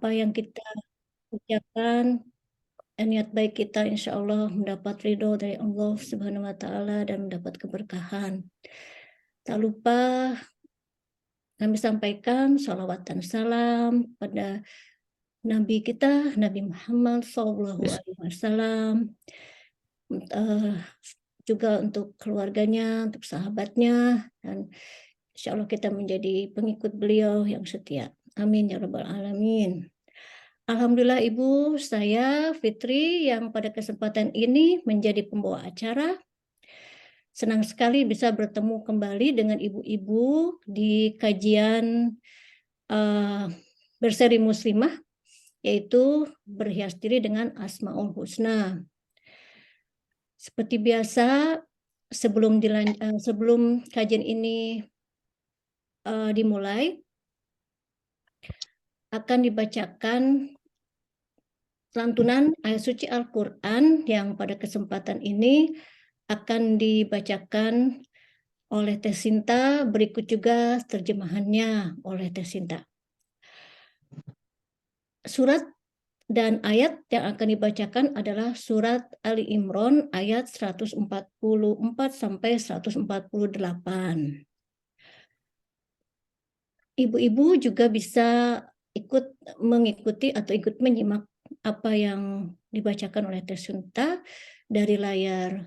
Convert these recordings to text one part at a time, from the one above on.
apa yang kita ucapkan, niat baik kita insya Allah mendapat ridho dari Allah Subhanahu wa Ta'ala dan mendapat keberkahan. Tak lupa kami sampaikan salawat dan salam pada Nabi kita, Nabi Muhammad SAW, juga untuk keluarganya, untuk sahabatnya, dan insya Allah kita menjadi pengikut beliau yang setia. Amin ya Rabbal Alamin. Alhamdulillah Ibu, saya Fitri yang pada kesempatan ini menjadi pembawa acara. Senang sekali bisa bertemu kembali dengan ibu-ibu di kajian berseri muslimah, yaitu berhias diri dengan Asmaul Husna. Seperti biasa, sebelum kajian ini dimulai, akan dibacakan lantunan ayat suci Al-Quran yang pada kesempatan ini akan dibacakan oleh Teh Sinta, berikut juga terjemahannya oleh Teh Sinta. Surat dan ayat yang akan dibacakan adalah surat Ali Imran ayat 144 sampai 148. Ibu-ibu juga bisa ikut mengikuti atau ikut menyimak apa yang dibacakan oleh Teh Sinta dari layar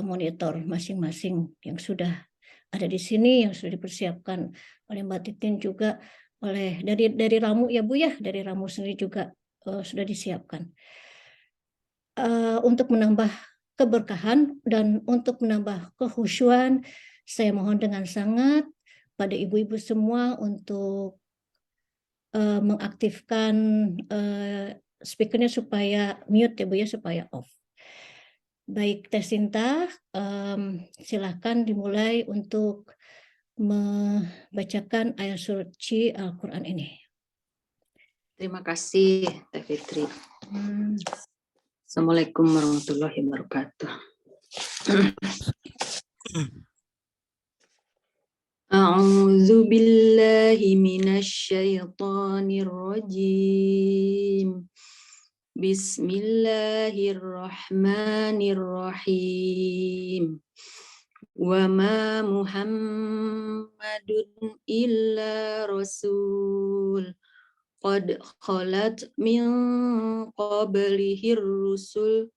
monitor masing-masing yang sudah ada di sini, yang sudah dipersiapkan oleh Mbak Titin juga, oleh dari Ramu ya Bu ya, dari Ramu sendiri juga sudah disiapkan. Untuk menambah keberkahan dan untuk menambah kekhusyuan, saya mohon dengan sangat pada ibu-ibu semua untuk mengaktifkan speakernya supaya mute ya Bu ya, supaya off. Baik Teh Sinta, silakan dimulai untuk membacakan ayat suci Al-Quran ini. Terima kasih Teh Fitri. Assalamualaikum warahmatullahi wabarakatuh. A'udzu billahi minasyaitonir rajim. Bismillahirrahmanirrahim. Wa ma Muhammadun illa rasul qad khalat min qablihir rusul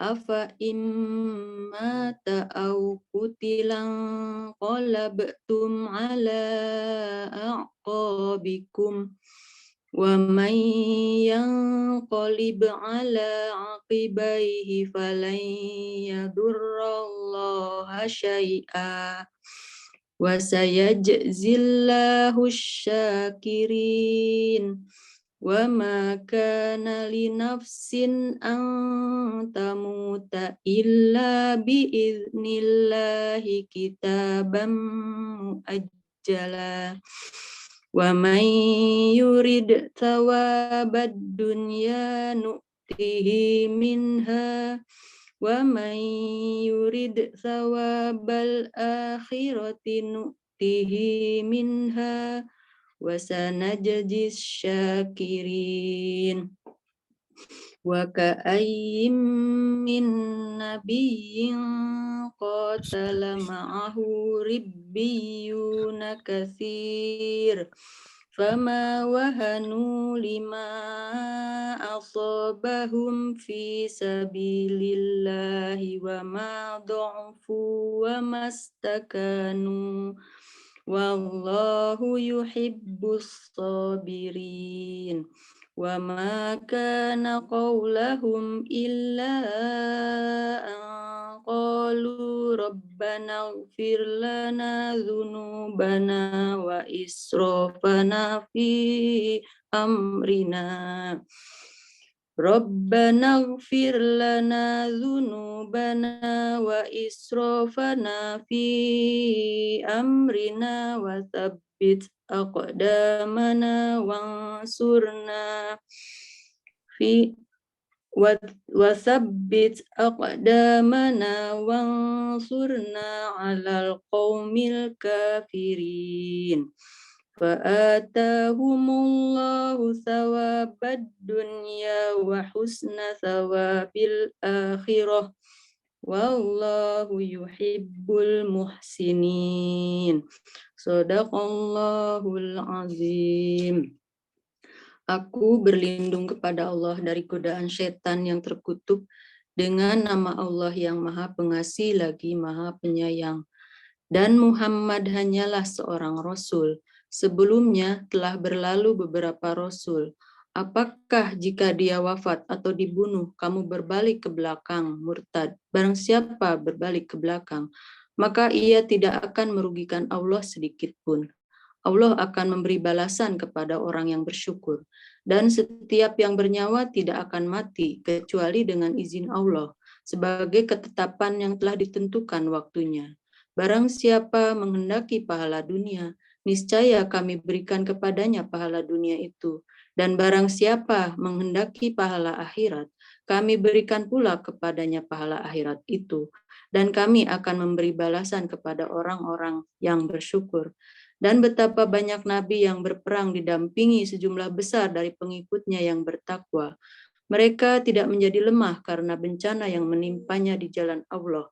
afa imma ta'au kutilang qalabtum ala a'qabikum wa man yanqalib ala aqibaihi falan yadurrallaha syai'a wa sayajzillahu syakirin. Wa ma kana li nafsin an tamuta illa bi idnillahi kitaban muajjala. Wa man yurid thawabad dunya nu'tihi minha wa man yurid thawabal akhirati nu'tihi minha wa sanajzis syakirin. Wa ka'ayyim min nabiyyin qatala ma'ahu ribbiyuna katsir fama wahanu lima asabahum fi sabilillahi wa ma dha'fu wa mastakanu wallahu yuhibbus sabirin. Wa ma kana qawlahum illa an qalu rabbana ighfir lana dhunubana wa israfana fi amrina. Rabbana ighfir lana dhunubana wa israfana fi amrina wa thabbit aqdamana wansurna fi wa thabbit aqdamana wansurna 'alal qaumil kafirin. Fa'atahumullahu thawabad dunya wa husna thawabil akhirah. Wallahu yuhibbul muhsinin. Shadaqallahul azim. Aku berlindung kepada Allah dari godaan setan yang terkutuk dengan nama Allah yang Maha Pengasih lagi Maha Penyayang. Dan Muhammad hanyalah seorang rasul. Sebelumnya telah berlalu beberapa rasul. Apakah jika dia wafat atau dibunuh, kamu berbalik ke belakang, murtad? Barang siapa berbalik ke belakang, maka ia tidak akan merugikan Allah sedikit pun. Allah akan memberi balasan kepada orang yang bersyukur. Dan setiap yang bernyawa tidak akan mati, kecuali dengan izin Allah, sebagai ketetapan yang telah ditentukan waktunya. Barang siapa menghendaki pahala dunia, niscaya kami berikan kepadanya pahala dunia itu. Dan barang siapa menghendaki pahala akhirat, kami berikan pula kepadanya pahala akhirat itu. Dan kami akan memberi balasan kepada orang-orang yang bersyukur. Dan betapa banyak nabi yang berperang didampingi sejumlah besar dari pengikutnya yang bertakwa. Mereka tidak menjadi lemah karena bencana yang menimpanya di jalan Allah.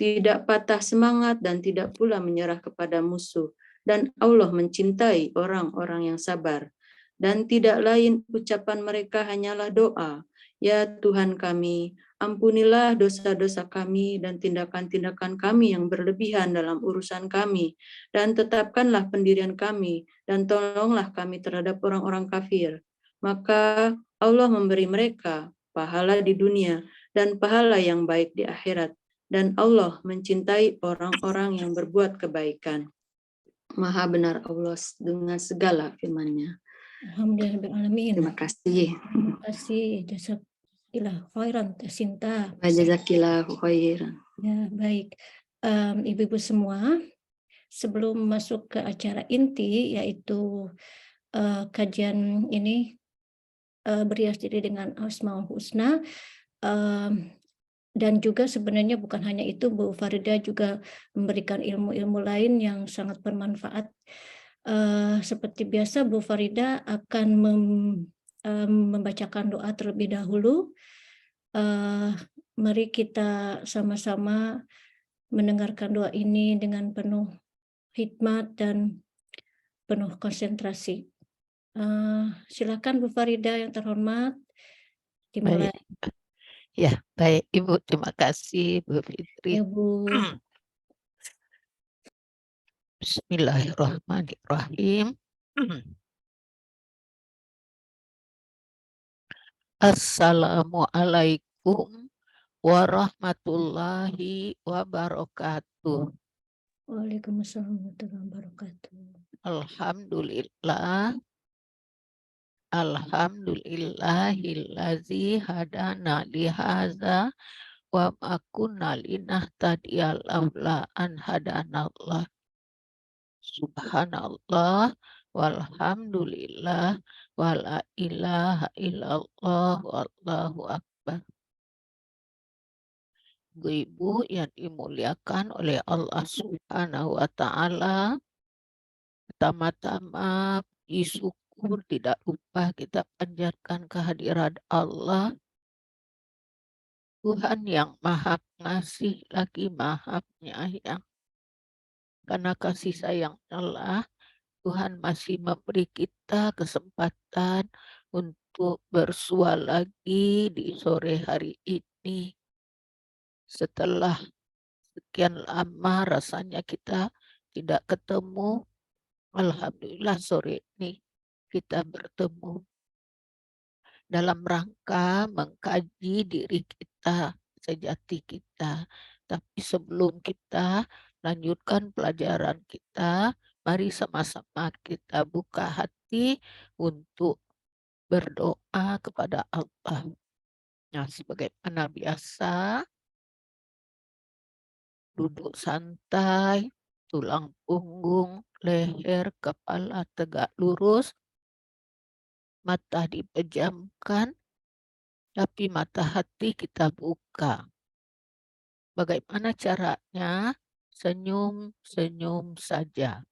Tidak patah semangat dan tidak pula menyerah kepada musuh. Dan Allah mencintai orang-orang yang sabar. Dan tidak lain ucapan mereka hanyalah doa. Ya Tuhan kami, ampunilah dosa-dosa kami dan tindakan-tindakan kami yang berlebihan dalam urusan kami. Dan tetapkanlah pendirian kami dan tolonglah kami terhadap orang-orang kafir. Maka Allah memberi mereka pahala di dunia dan pahala yang baik di akhirat. Dan Allah mencintai orang-orang yang berbuat kebaikan. Maha benar Allah dengan segala firman-Nya. Alhamdulillahirrahmanirrahim. Terima kasih. Terima kasih. Jazakallah khairan, Teh Sinta. Jazakillahu khairan. Ya, baik. Ibu-ibu semua, sebelum masuk ke acara inti, yaitu kajian ini berias diri dengan Asmaul Husna, dan juga sebenarnya bukan hanya itu, Bu Farida juga memberikan ilmu-ilmu lain yang sangat bermanfaat. Seperti biasa, Bu Farida akan membacakan doa terlebih dahulu. Mari kita sama-sama mendengarkan doa ini dengan penuh hikmat dan penuh konsentrasi. Silakan Bu Farida yang terhormat, dimulai. Baik. Ya, baik Ibu, terima kasih Bu Fitri. Ya Bu. Bismillahirrahmanirrahim. Assalamualaikum warahmatullahi wabarakatuh. Waalaikumsalam warahmatullahi wabarakatuh. Alhamdulillah. Alhamdulillahillazi hadana lihaza wa ma kunna linahtadiya laula an hadanallah. Subhanallah walhamdulillah wala ilaha illallah wallahu akbar. Ibu yang dimuliakan oleh Allah Subhanahu wa taala, pertama-tama syukur tidak lupa kita panjatkan kehadirat Allah, Tuhan yang Maha Pengasih lagi Maha Penyayang. Karena kasih sayang Allah, Tuhan masih memberi kita kesempatan untuk bersua lagi di sore hari ini. Setelah sekian lama rasanya kita tidak ketemu, alhamdulillah sore ini kita bertemu dalam rangka mengkaji diri kita, sejati kita. Tapi sebelum kita lanjutkan pelajaran kita, mari sama-sama kita buka hati untuk berdoa kepada Allah. Nah, sebagaimana biasa, duduk santai, tulang punggung, leher, kepala tegak lurus, mata dipejamkan, tapi mata hati kita buka. Bagaimana caranya? Senyum-senyum saja.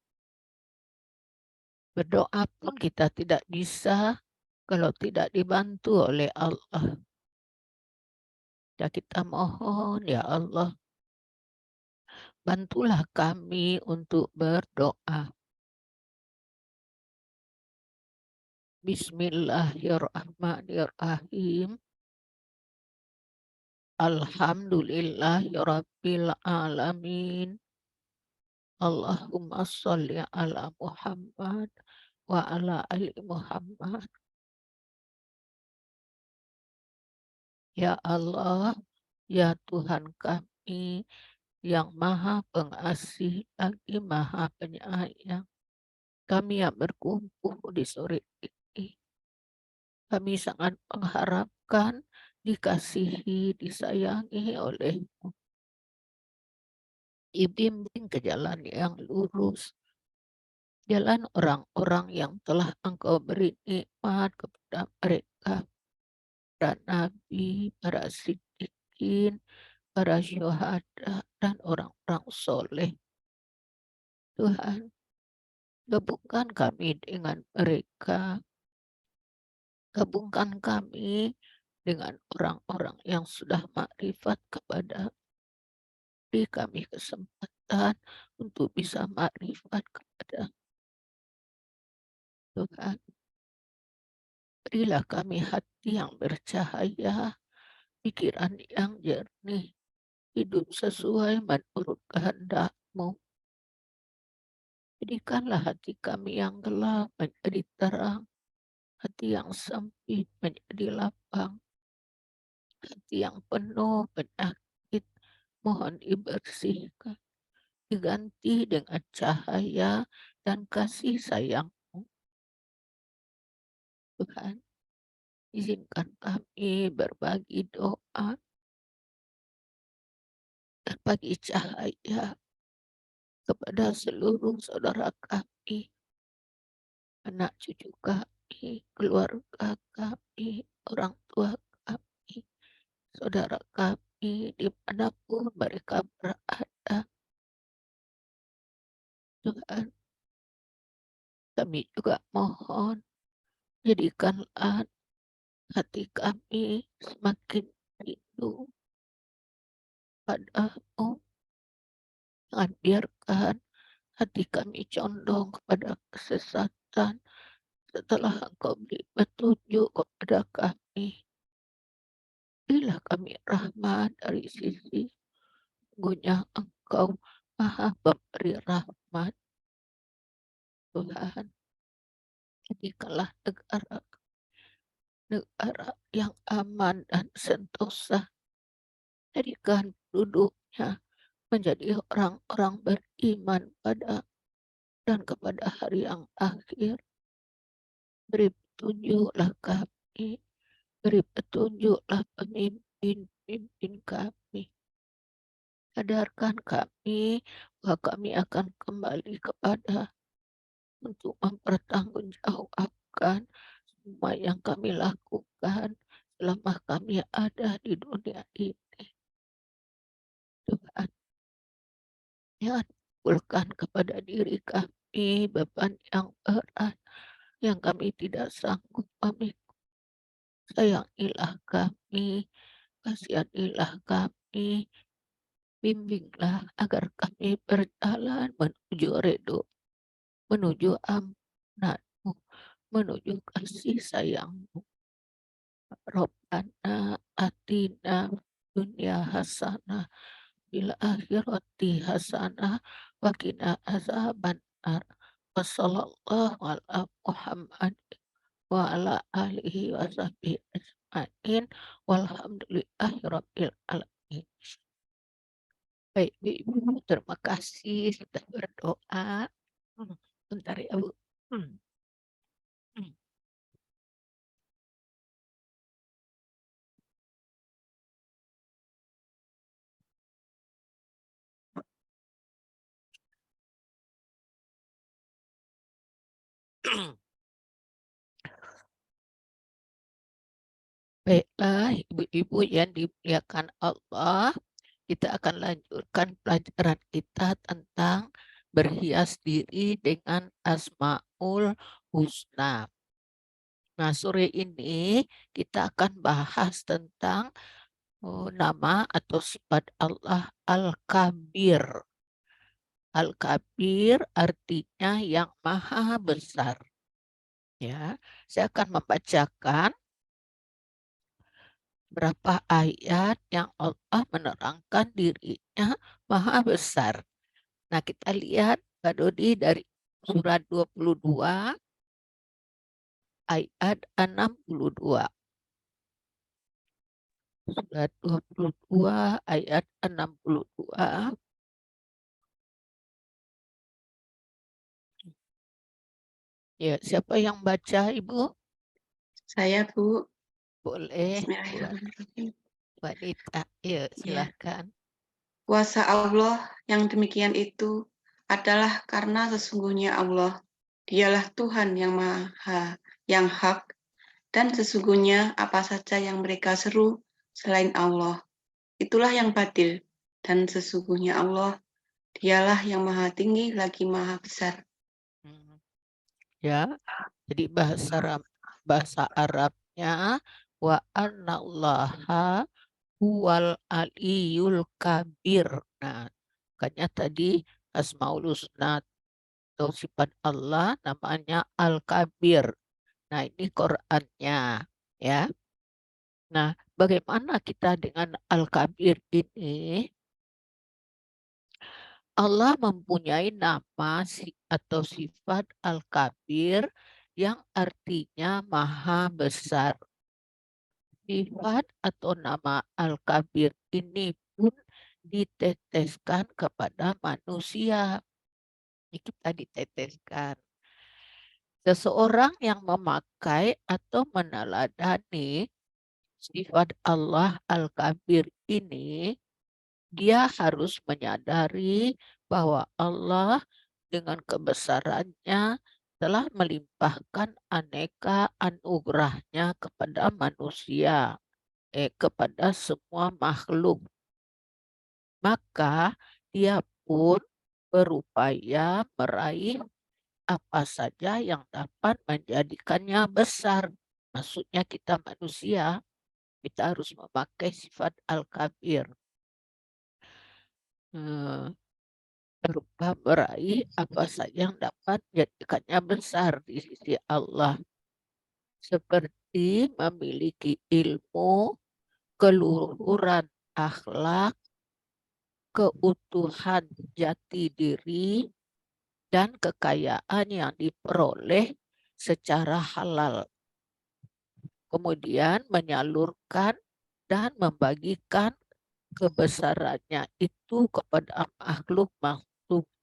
Berdoa pun kita tidak bisa kalau tidak dibantu oleh Allah. Ya kita mohon ya Allah, bantulah kami untuk berdoa. Bismillahirrahmanirrahim. Alhamdulillahirabbil alamin. Allahumma sholli ala Muhammad wa ala ali Muhammad. Ya Allah, ya Tuhan kami yang Maha Pengasih lagi Maha Penyayang. Kami yang berkumpul di sore ini, kami sangat mengharapkan dikasihi, disayangi oleh-Mu, dibimbing ke jalan yang lurus, jalan orang-orang yang telah Engkau beri nikmat kepada mereka, para nabi, para siddiqin, para syuhada, dan orang-orang soleh. Tuhan, gabungkan kami dengan mereka, gabungkan kami dengan orang-orang yang sudah makrifat kepada, beri kami kesempatan untuk bisa makrifat kepada Tuhan. Berilah kami hati yang bercahaya, pikiran yang jernih, hidup sesuai menurut kehendak-Mu. Jadikanlah hati kami yang gelap menjadi terang, hati yang sempit menjadi lapang, hati yang penuh penyakit mohon dibersihkan, diganti dengan cahaya dan kasih sayang-Mu. Tuhan, izinkan kami berbagi doa, berbagi cahaya kepada seluruh saudara kami, anak cucu kami, keluarga kami, orang tua kami, saudara kami, dimanapun mereka berada. Tuhan, kami juga mohon, jadikanlah hati kami semakin rindu padamu. Jangan biarkan hati kami condong kepada kesesatan setelah Engkau beri petunjuk kepada kami. Berilah kami rahmat dari sisi sungguhnya Engkau Maha Pemberi rahmat. Tuhan, jadikanlah negara yang aman dan sentosa. Jadikan penduduknya menjadi orang-orang beriman pada dan kepada hari yang akhir. Beri petunjuklah kami, beri petunjuklah pemimpin-pemimpin kami. Sadarkan kami bahwa kami akan kembali kepada untuk mempertanggungjawabkan semua yang kami lakukan selama kami ada di dunia ini. Tuhan, jangan timbulkan kepada diri kami beban yang berat yang kami tidak sanggup memikul. Sayangilah kami, kasihanilah kami, bimbinglah agar kami berjalan menuju ridho, menuju ampunan-Mu, menuju kasih sayang-Mu. Rabbana atina dunya hasanah bil akhirati hasanah wa qina azabannar. Wassallallahu ala Muhammad wa ala alihi wa sahbihi ajmain walhamdulillahi rabbil alamin. Baik, Ibu, terima kasih sudah berdoa. Bentar ya, Bu. Hmm. Hmm. Baiklah, ibu-ibu yang dimuliakan Allah, kita akan lanjutkan pelajaran kita tentang berhias diri dengan Asmaul Husna. Nah, sore ini kita akan bahas tentang nama atau sifat Allah Al-Kabir. Al-Kabir artinya yang maha besar. Ya, saya akan membacakan berapa ayat yang Allah menerangkan dirinya maha besar. Nah, kita lihat Kak Dodi dari surat 22 ayat 62. Surat 22 ayat 62. Ya, siapa yang baca, Ibu? Saya, Bu. Boleh buat Bismillahirrahmanirrahim. wanita. Ya, Ya. silakan. Kuasa Allah yang demikian itu adalah karena sesungguhnya Allah, dialah Tuhan yang maha, yang hak, dan sesungguhnya apa saja yang mereka seru selain Allah, itulah yang batil, dan sesungguhnya Allah, dialah yang maha tinggi lagi maha besar. Ya, jadi bahasa Arabnya wa annallaha huwal aliyul kabir. Nah, makanya tadi Asmaul Husna atau sifat Allah namanya Al-Kabir. Nah, ini Qur'annya ya. Nah, bagaimana kita dengan Al-Kabir ini? Allah mempunyai nama atau sifat Al-Kabir yang artinya maha besar. Sifat atau nama Al-Kabir ini pun diteteskan kepada manusia. Ini kita diteteskan. Seseorang yang memakai atau meneladani sifat Allah Al-Kabir ini, dia harus menyadari bahwa Allah dengan kebesarannya telah melimpahkan aneka anugerahnya kepada manusia, kepada semua makhluk. Maka dia pun berupaya meraih apa saja yang dapat menjadikannya besar. Maksudnya kita manusia, kita harus memakai sifat Al-Kabir. Berupa meraih apa saja yang dapat menjadikannya besar di sisi Allah. Seperti memiliki ilmu, keluhuran akhlak, keutuhan jati diri, dan kekayaan yang diperoleh secara halal. Kemudian menyalurkan dan membagikan kebesarannya itu kepada makhluk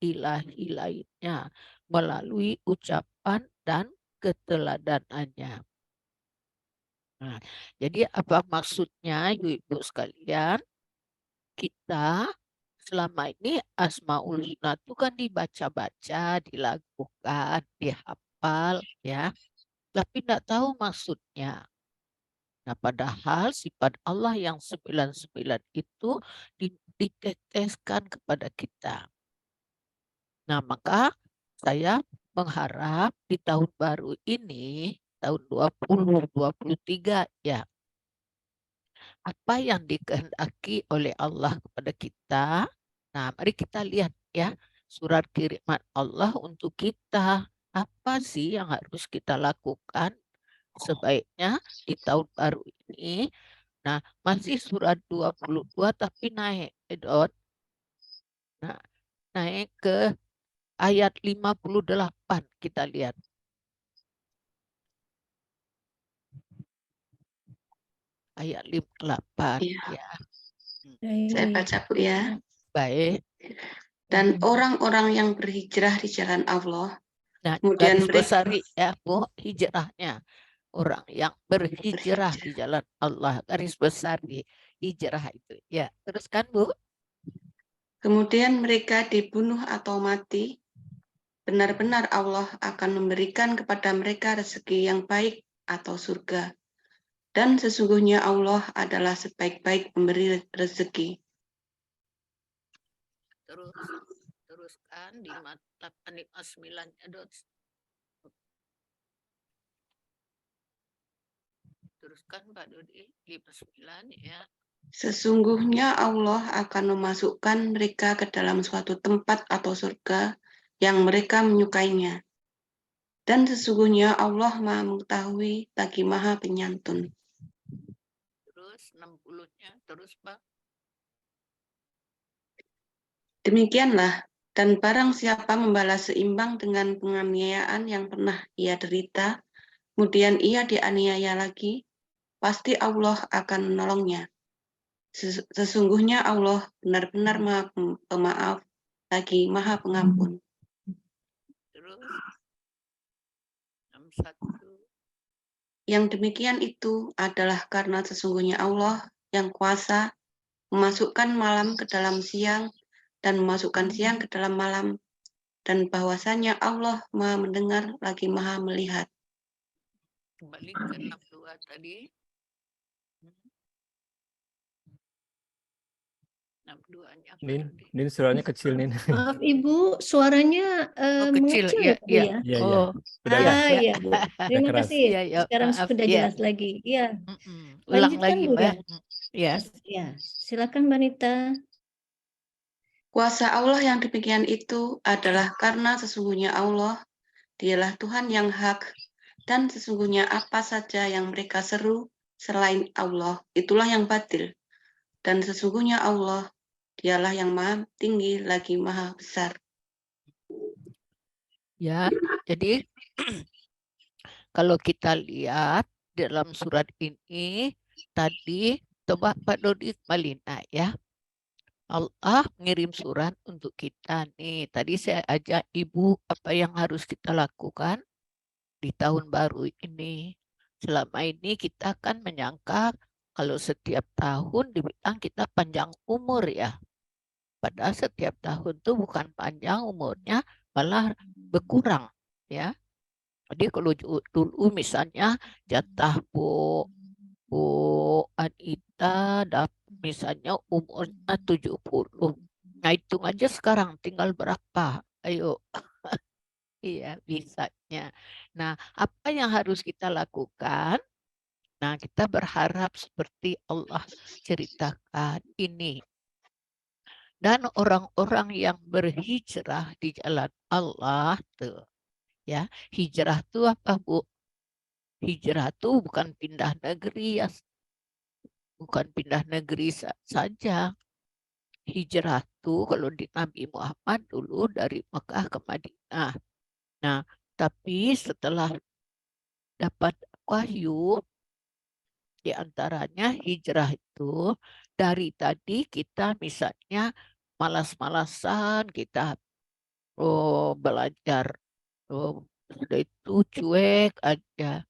ilahi lainnya melalui ucapan dan keteladanannya. Nah, jadi apa maksudnya ibu-ibu sekalian? Kita selama ini Asmaul Husna itu kan dibaca-baca, dilakukan, dihafal ya, tapi tidak tahu maksudnya. Nah, padahal sifat Allah yang 99 itu diteteskan kepada kita. Nah, maka saya mengharap di tahun baru ini, tahun 2023 ya, apa yang dikehendaki oleh Allah kepada kita. Nah, mari kita lihat ya, surat kiriman Allah untuk kita. Apa sih yang harus kita lakukan sebaiknya di tahun baru ini? Nah, masih surat 22 tapi naik, Edot. Nah, naik ke ayat 58 kita lihat. Ayat 58 Iya. ya. Saya baca, Bu, ya. Baik. Dan orang-orang yang berhijrah di jalan Allah, Nah, kemudian garis besar ya, Bu, hijrahnya. Orang yang berhijrah di jalan Allah, garis besar di hijrah itu. Ya, teruskan, Bu. Kemudian mereka dibunuh atau mati, benar-benar Allah akan memberikan kepada mereka rezeki yang baik atau surga. Dan sesungguhnya Allah adalah sebaik-baik pemberi rezeki. Terus teruskan di 859-nya dot. Teruskan Pak Dodi 59 ya. Sesungguhnya Allah akan memasukkan mereka ke dalam suatu tempat atau surga yang mereka menyukainya. Dan sesungguhnya Allah Maha Mengetahui lagi Maha Penyantun. Terus 60-nya terus Pak. Demikianlah, dan barang siapa membalas seimbang dengan penganiayaan yang pernah ia derita, kemudian ia dianiaya lagi, pasti Allah akan menolongnya. Sesungguhnya Allah benar-benar Maha Pemaaf lagi Maha Pengampun. Terus 61. Yang demikian itu adalah karena sesungguhnya Allah yang kuasa memasukkan malam ke dalam siang dan memasukkan siang ke dalam malam, dan bahwasanya Allah Maha Mendengar lagi Maha Melihat. Kembali ke 62 tadi. 62-nya Pak Nin, Dodi. Nin suaranya kecil, Nin. Maaf Ibu, suaranya Kecil mengecil ya, ya Bu ya. ya? Iya, iya. Oh, Udah agak, Ah iya Bu, terima keras. kasih. iya ya, Sekarang maaf sudah ya. jelas lagi. Iya, Ulang lanjutkan lagi Bu Mbak. ya. Ya. Ya, silakan Mbak Nita. Kuasa Allah yang demikian itu adalah karena sesungguhnya Allah, Dialah Tuhan yang hak, dan sesungguhnya apa saja yang mereka seru selain Allah, itulah yang batil. Dan sesungguhnya Allah, Dialah yang Maha Tinggi lagi Maha Besar. Ya, jadi kalau kita lihat dalam surat ini tadi, coba Pak Dodi Malina ya. Allah ngirim surat untuk kita nih. Tadi saya ajak Ibu apa yang harus kita lakukan di tahun baru ini. Selama ini kita kan menyangka kalau setiap tahun dibilang kita panjang umur ya. Padahal setiap tahun tuh bukan panjang umurnya, malah berkurang ya. Jadi kalau dulu misalnya jatah Bu Anita misalnya umurnya 70. Nah, hitung aja sekarang tinggal berapa. Ayo. Iya, bisanya. Nah, apa yang harus kita lakukan? Nah, kita berharap seperti Allah ceritakan ini. Dan orang-orang yang berhijrah di jalan Allah tuh, ya. Hijrah itu apa, Bu? Hijrah itu bukan pindah negeri ya, bukan pindah negeri saja. Hijrah itu kalau di Nabi Muhammad dulu dari Mekah ke Madinah. Nah, tapi setelah dapat wahyu, di antaranya hijrah itu dari tadi kita misalnya malas-malasan kita belajar, sudah itu cuek aja.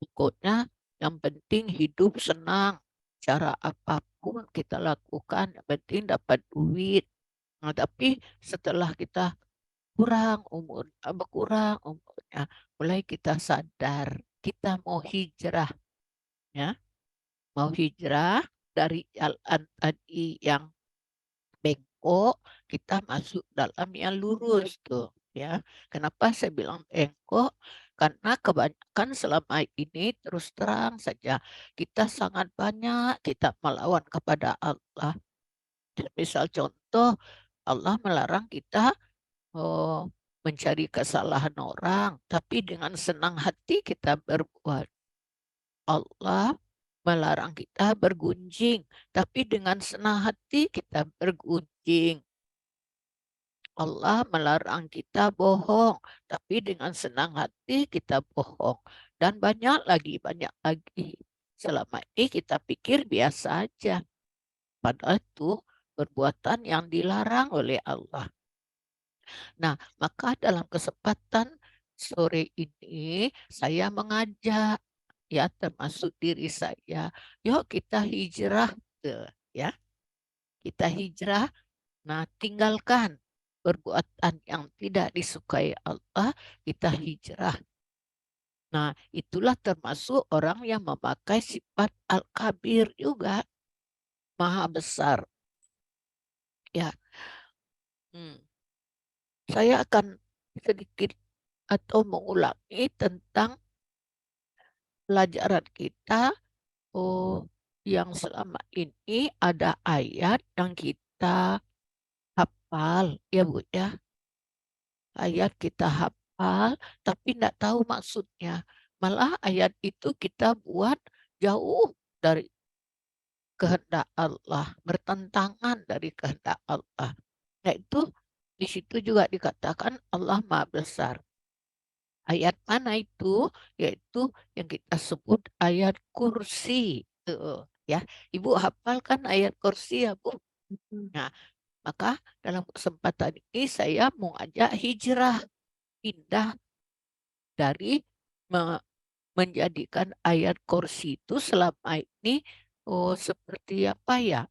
Pokoknya yang penting hidup senang. Cara apapun kita lakukan, yang penting dapat duit. Nah, tapi setelah kita berkurang umurnya, mulai kita sadar kita mau hijrah, ya, mau hijrah dari jalan tadi yang bengkok, kita masuk dalam yang lurus tuh, ya. Kenapa saya bilang bengkok? Karena kebanyakan selama ini terus terang saja kita sangat banyak kita melawan kepada Allah. Misal contoh, Allah melarang kita mencari kesalahan orang, tapi dengan senang hati kita berbuat. Allah melarang kita bergunjing, tapi dengan senang hati kita bergunjing. Allah melarang kita bohong, tapi dengan senang hati kita bohong. Dan banyak lagi. Selama ini kita pikir biasa aja. Padahal itu perbuatan yang dilarang oleh Allah. Nah, maka dalam kesempatan sore ini saya mengajak ya termasuk diri saya, yuk kita hijrah ya. Kita hijrah, nah tinggalkan perbuatan yang tidak disukai Allah, kita hijrah. Nah, itulah termasuk orang yang memakai sifat Al-Kabir juga, Maha Besar. Ya. saya akan sedikit atau mengulangi tentang pelajaran kita yang selama ini ada ayat yang kita hafal, ya Bu ya. Ayat kita hafal, tapi tidak tahu maksudnya. Malah ayat itu kita buat jauh dari kehendak Allah, bertentangan dari kehendak Allah. Nah itu di situ juga dikatakan Allah Maha Besar. Ayat mana itu? Yaitu yang kita sebut ayat kursi. Tuh, ya, Ibu hafal kan ayat kursi ya Bu? Nah, maka dalam kesempatan ini saya mau ajak hijrah, pindah dari menjadikan ayat kursi itu selama ini seperti apa ya?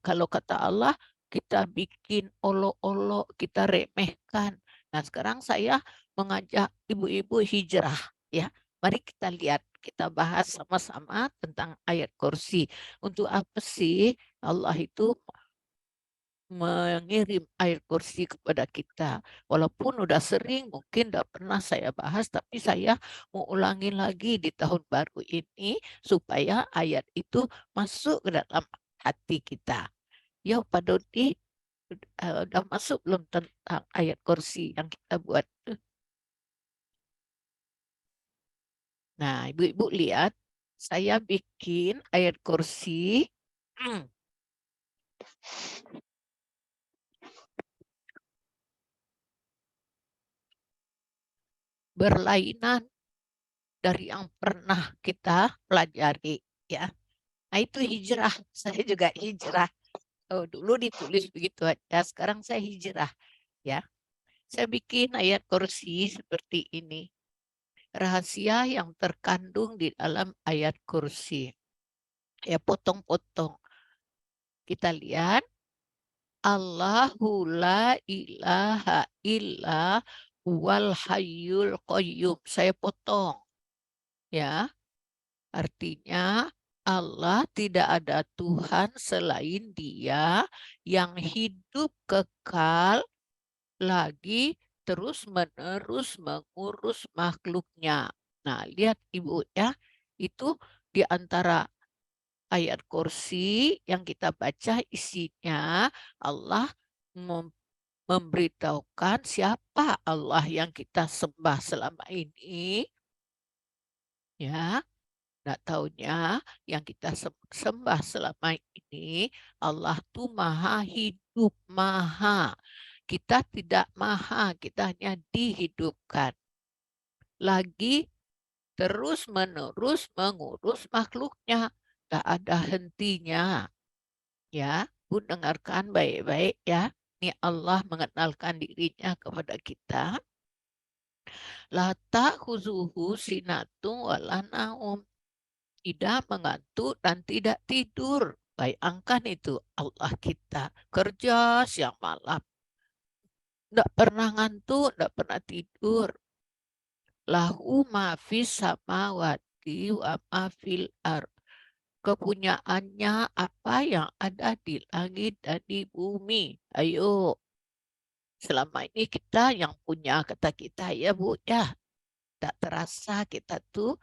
Kalau kata Allah, kita bikin olok-olok, kita remehkan. Nah, sekarang saya mengajak ibu-ibu hijrah, ya. Mari kita lihat, kita bahas sama-sama tentang ayat kursi. Untuk apa sih Allah itu mengirim ayat kursi kepada kita? Walaupun udah sering, mungkin udah pernah saya bahas, tapi saya mau ulangi lagi di tahun baru ini supaya ayat itu masuk ke dalam hati kita. Ya, Pak Dodi, udah masuk belum tentang ayat kursi yang kita buat? Nah, ibu-ibu lihat, saya bikin ayat kursi berlainan dari yang pernah kita pelajari, ya. Nah, itu hijrah. Saya juga hijrah. Dulu ditulis begitu aja, sekarang saya hijrah, ya. Saya bikin ayat kursi seperti ini. Rahasia yang terkandung di dalam ayat kursi. Ya, potong-potong. Kita lihat. Allahu la ilaha illa wal hayyul qayyum. Saya potong. Ya, artinya Allah tidak ada Tuhan selain Dia yang hidup kekal lagi terus-menerus mengurus makhluknya. Nah, lihat Ibu ya, itu di antara ayat kursi yang kita baca isinya Allah memberitahukan siapa Allah yang kita sembah selama ini. Ya, nggak taunya yang kita sembah selama ini Allah tuh maha hidup, maha. Kita tidak maha, kita hanya dihidupkan. Lagi terus-menerus mengurus makhluknya. Tak ada hentinya. Ya, Bu dengarkan baik-baik ya. Ini Allah mengenalkan dirinya kepada kita. La ta'khuzuhu sinatun wala naum. Tidak mengantuk dan tidak tidur. Bayangkan itu Allah kita. Kerja siang malam. Tidak pernah ngantuk, tidak pernah tidur. Lahu ma fis samawati wa ma fil ardh. Kepunyaannya apa yang ada di langit dan di bumi. Ayo, selama ini kita yang punya kata kita ya Bu ya. Tak terasa kita tuh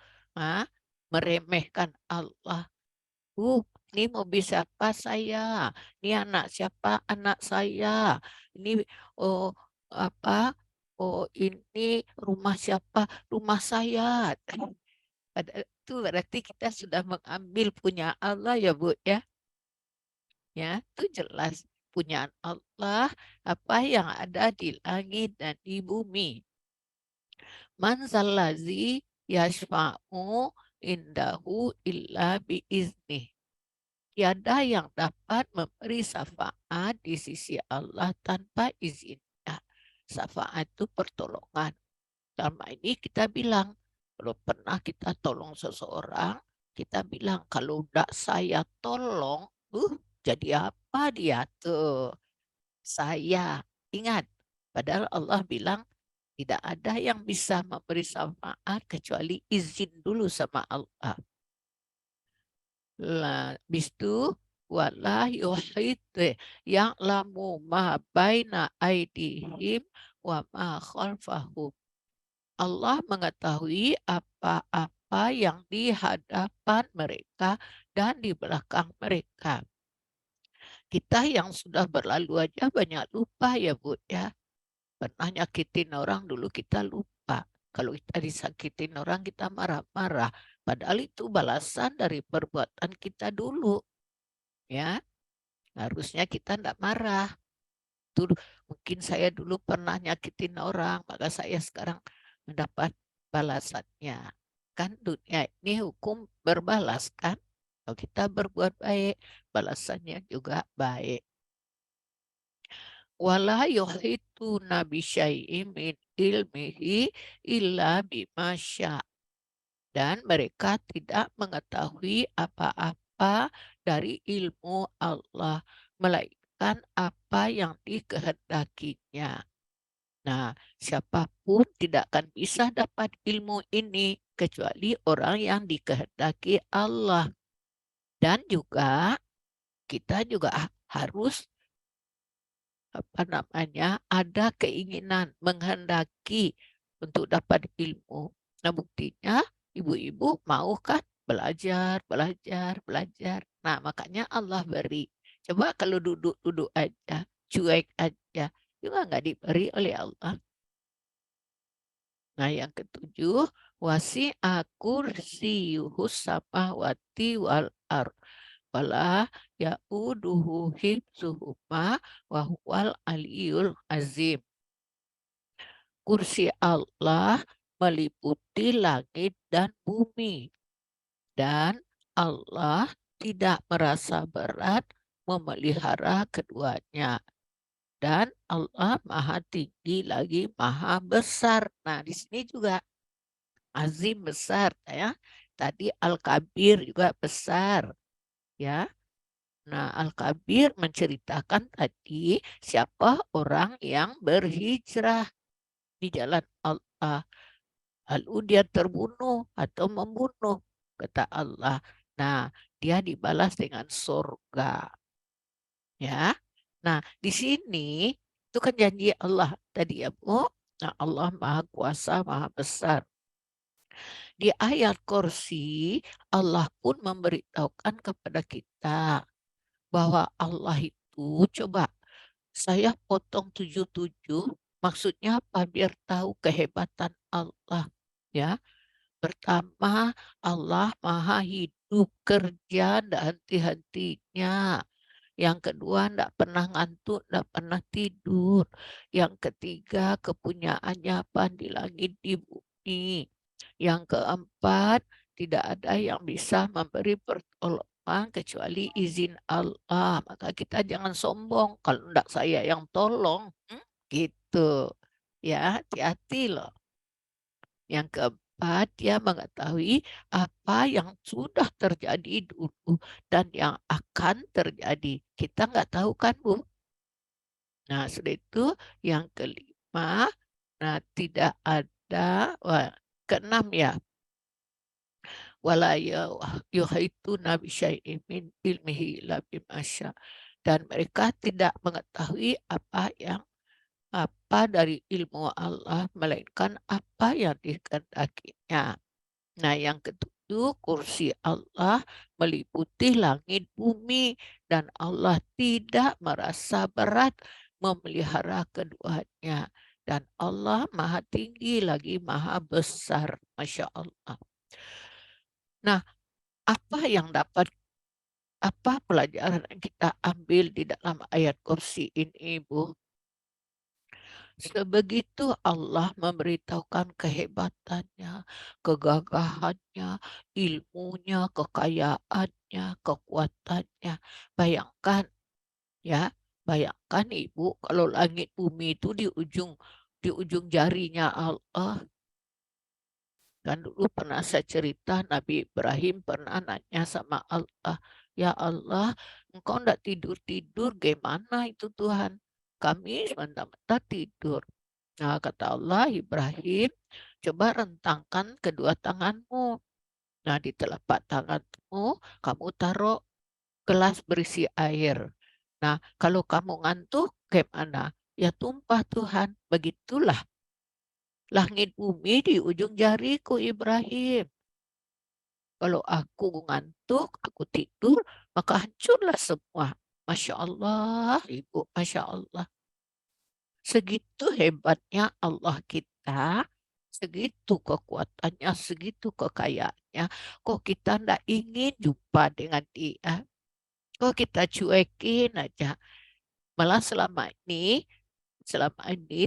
meremehkan Allah. Ini mobil siapa saya? Ini anak siapa? Anak saya. Ini apa? Ini rumah siapa? Rumah saya. Itu berarti kita sudah mengambil punya Allah ya Bu ya. Ya, itu jelas punya Allah apa yang ada di langit dan di bumi. Man zallazi yashfa'u indahu illa biizni. Tiada yang dapat memberi syafaat di sisi Allah tanpa izinnya. Syafaat itu pertolongan. Selama ini kita bilang, kalau pernah kita tolong seseorang, kita bilang, kalau tidak saya tolong, jadi apa dia tuh? Saya. Ingat, padahal Allah bilang, tidak ada yang bisa memberi syafaat kecuali izin dulu sama Allah. Lah, bistu wala yuhit ya'lamu ma baina aidihim wa ma khalfahum. Allah mengetahui apa-apa yang di hadapan mereka dan di belakang mereka. Kita yang sudah berlalu aja banyak lupa ya Bu ya. Pernah nyakitin orang dulu kita lupa. Kalau kita disakitin orang kita marah-marah. Padahal itu balasan dari perbuatan kita dulu. Ya, harusnya kita tidak marah. Itu mungkin saya dulu pernah nyakitin orang, maka saya sekarang mendapat balasannya. Kan dunia ini hukum berbalas kan. Kalau kita berbuat baik, balasannya juga baik. Wala yuhituna bisyai'in min ilmihi illa bima syaa. Dan mereka tidak mengetahui apa-apa dari ilmu Allah, melainkan apa yang dikehendakinya. Nah, siapapun tidak akan bisa dapat ilmu ini kecuali orang yang dikehendaki Allah. Dan juga kita juga harus ada keinginan menghendaki untuk dapat ilmu. Nah, buktinya ibu-ibu mau kan belajar. Nah, makanya Allah beri. Coba kalau duduk-duduk aja, cuek aja, juga nggak diberi oleh Allah. Nah, yang ketujuh, wasi'a kursiyuhus samawati wal ardh wala ya'uduhu hifzuhuma wa huwal aliyul azim. Kursi Allah meliputi langit dan bumi, dan Allah tidak merasa berat memelihara keduanya. Dan Allah maha tinggi lagi maha besar. Nah, di sini juga azim besar ya. Tadi Al-Kabir juga besar ya. Nah, Al-Kabir menceritakan tadi siapa orang yang berhijrah di jalan Allah. Lalu dia terbunuh atau membunuh, kata Allah. Nah, dia dibalas dengan surga. Ya. Nah, di sini itu kan janji Allah tadi ya, Bu. Nah, Allah Maha Kuasa, Maha Besar. Di ayat Kursi, Allah pun memberitahukan kepada kita bahwa Allah itu, coba saya potong 77, maksudnya apa? Biar tahu kehebatan Allah. Ya, pertama Allah Maha Hidup, kerja dan henti-hentinya. Yang kedua, tidak pernah ngantuk, tidak pernah tidur. Yang ketiga, kepunyaannya apa di langit, di bumi. Yang keempat, tidak ada yang bisa memberi pertolongan kecuali izin Allah. Maka kita jangan sombong kalau tidak saya yang tolong. Gitu. Ya, hati-hati loh. Yang keempat, dia mengetahui apa yang sudah terjadi dulu dan yang akan terjadi. Kita nggak tahu kan, Bu? Nah, sudah itu yang kelima, nah tidak ada, keenam ya, wala yuhituna bisyai'in min ilmihi illa bima syaa. Dan mereka tidak mengetahui apa dari ilmu Allah, melainkan apa yang dikehendakinya. Nah, yang ketujuh, kursi Allah meliputi langit bumi dan Allah tidak merasa berat memelihara keduanya. Dan Allah maha tinggi lagi maha besar. Masya Allah. Nah, apa pelajaran yang kita ambil di dalam ayat kursi ini, Bu? Sebegitu Allah memberitahukan kehebatannya, kegagahannya, ilmunya, kekayaannya, kekuatannya. Bayangkan ya, bayangkan Ibu kalau langit bumi itu di ujung jarinya Allah. Kan dulu pernah saya cerita Nabi Ibrahim pernah nanya sama Allah, ya Allah, engkau enggak tidur-tidur, gimana itu Tuhan? Kami sementara tidur. Nah, kata Allah, Ibrahim, coba rentangkan kedua tanganmu. Nah, di telapak tanganmu, kamu taruh gelas berisi air. Nah, kalau kamu ngantuk, gimana? ya tumpah Tuhan. Begitulah langit bumi di ujung jariku Ibrahim. Kalau aku ngantuk, aku tidur, maka hancurlah semua. Masya Allah, Ibu, Masya Allah. Segitu hebatnya Allah kita, segitu kekuatannya, segitu kekayaannya. Kok kita ndak ingin jumpa dengan dia? Kok kita cuekin aja? Malah selama ini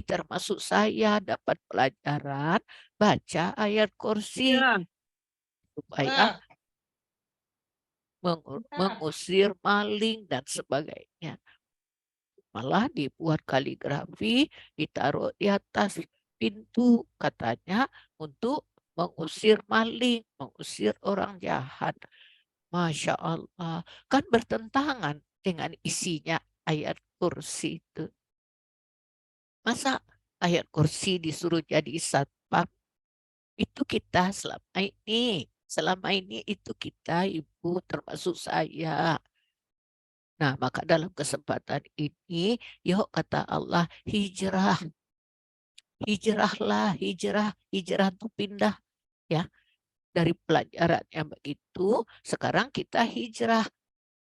termasuk saya dapat pelajaran baca ayat kursi supaya mengusir maling dan sebagainya. Malah dibuat kaligrafi, ditaruh di atas pintu katanya untuk mengusir maling, mengusir orang jahat. Masya Allah, kan bertentangan dengan isinya ayat kursi itu. Masa ayat kursi disuruh jadi satpam? Itu kita selama ini itu kita, Ibu, termasuk saya. Nah, maka dalam kesempatan ini, yuk kata Allah, hijrah. Hijrahlah, hijrah itu pindah ya. Dari pelajaran yang begitu, sekarang kita hijrah.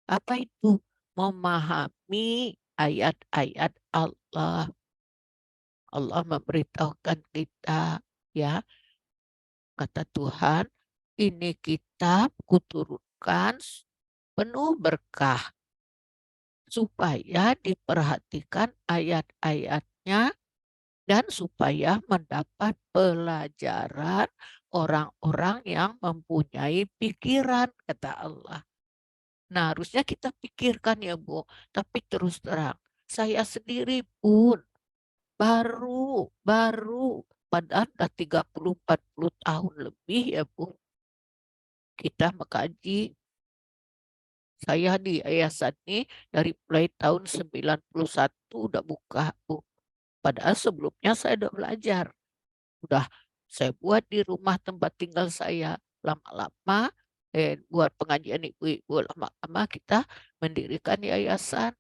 Apa itu? Memahami ayat-ayat Allah. Allah memberitahukan kita, ya, kata Tuhan, ini kitab kuturunkan penuh berkah supaya diperhatikan ayat-ayatnya dan supaya mendapat pelajaran orang-orang yang mempunyai pikiran, kata Allah. Nah, harusnya kita pikirkan ya, Bu. Tapi terus terang, saya sendiri pun baru, padahal udah 30-40 tahun lebih ya, Bu. Kita mengkaji. Saya di yayasan ini dari mulai tahun 91 udah buka, Bu. Padahal sebelumnya saya udah belajar. Udah saya buat di rumah tempat tinggal saya. Lama-lama buat pengajian ibu-ibu, lama-lama kita mendirikan yayasan.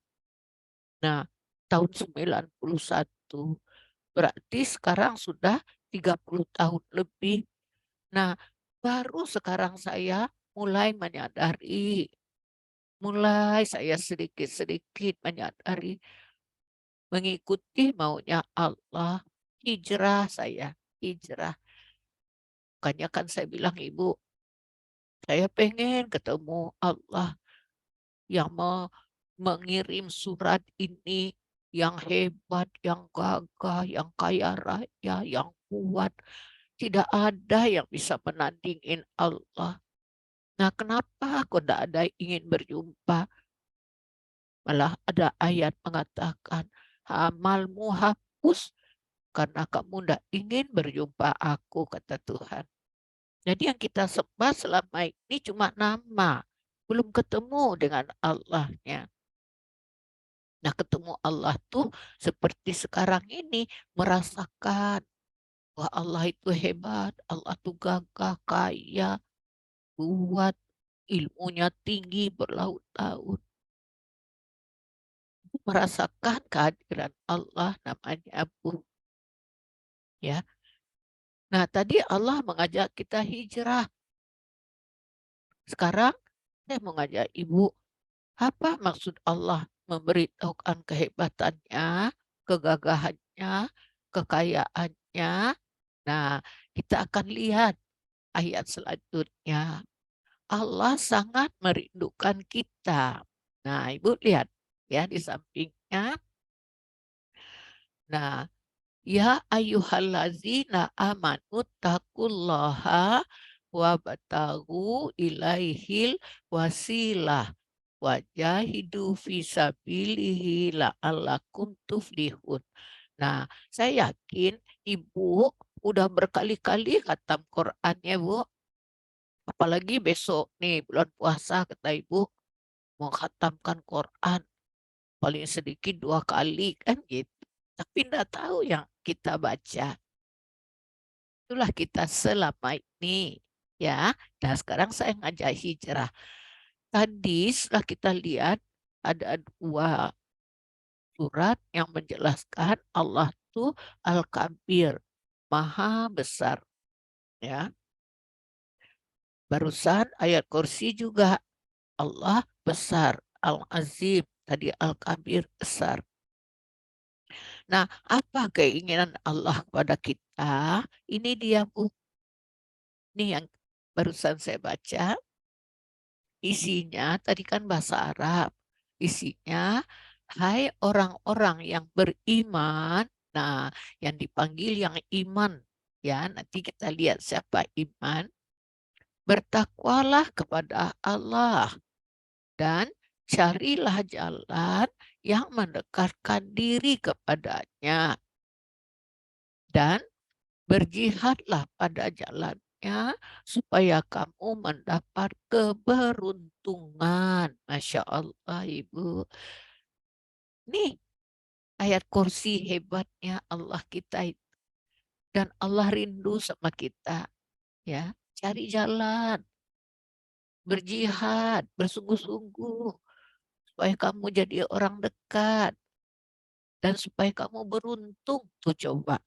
Nah, tahun 91 berarti sekarang sudah 30 tahun lebih. Nah, baru sekarang saya mulai menyadari, mulai saya sedikit-sedikit menyadari mengikuti maunya Allah. Hijrah saya, hijrah. Makanya kan saya bilang, Ibu, saya pengen ketemu Allah yang mengirim surat ini, yang hebat, yang gagah, yang kaya raya, yang kuat. Tidak ada yang bisa menandingin Allah. Nah, kenapa kok tidak ada ingin berjumpa? Malah ada ayat mengatakan, amalmu hapus karena kamu tidak ingin berjumpa aku, kata Tuhan. Jadi yang kita sembah selama ini cuma nama, belum ketemu dengan Allahnya. Nah, ketemu Allah tuh seperti sekarang ini, merasakan bahwa Allah itu hebat, Allah itu gagah, kaya, kuat, ilmunya tinggi, berlaut-laut. Merasakan kehadiran Allah namanya Bu. Ya. Nah, tadi Allah mengajak kita hijrah. Sekarang saya mau ngajak Ibu, apa maksud Allah memberitahukan kehebatannya, kegagahannya, kekayaannya? Nah, kita akan lihat ayat selanjutnya. Allah sangat merindukan kita. Nah, Ibu lihat ya di sampingnya. Nah, ya ayyuhallazina amanu taqullaha wa batagu ilaihil wasilah wajahidu fisabilihi la'allakum tuflihun. Nah, saya yakin Ibu udah berkali-kali khatam Quran ya, Bu. Apalagi besok nih bulan puasa kata Ibu mau khatamkan Quran paling sedikit 2 kali kan gitu. Tapi enggak tahu yang kita baca. Itulah kita selama ini ya. Nah, sekarang saya ngajak hijrah. Tadi setelah kita lihat ada 2 surat yang menjelaskan Allah itu Al-Kabir, Maha Besar. Ya, barusan ayat kursi juga Allah besar, Al-Azim, tadi Al-Kabir besar. Nah, apa keinginan Allah kepada kita? Ini dia, Bu. Ini yang barusan saya baca. Isinya tadi kan bahasa Arab. Isinya, hai orang-orang yang beriman. Nah, yang dipanggil yang iman. Ya, nanti kita lihat siapa iman. Bertakwalah kepada Allah dan carilah jalan yang mendekatkan diri kepadanya. Dan berjihadlah pada jalannya supaya kamu mendapat keberuntungan. Masya Allah, Ibu. Nih, ayat kursi hebatnya Allah kita itu. Dan Allah rindu sama kita. Ya, cari jalan, berjihad, bersungguh-sungguh supaya kamu jadi orang dekat dan supaya kamu beruntung. Tuh coba.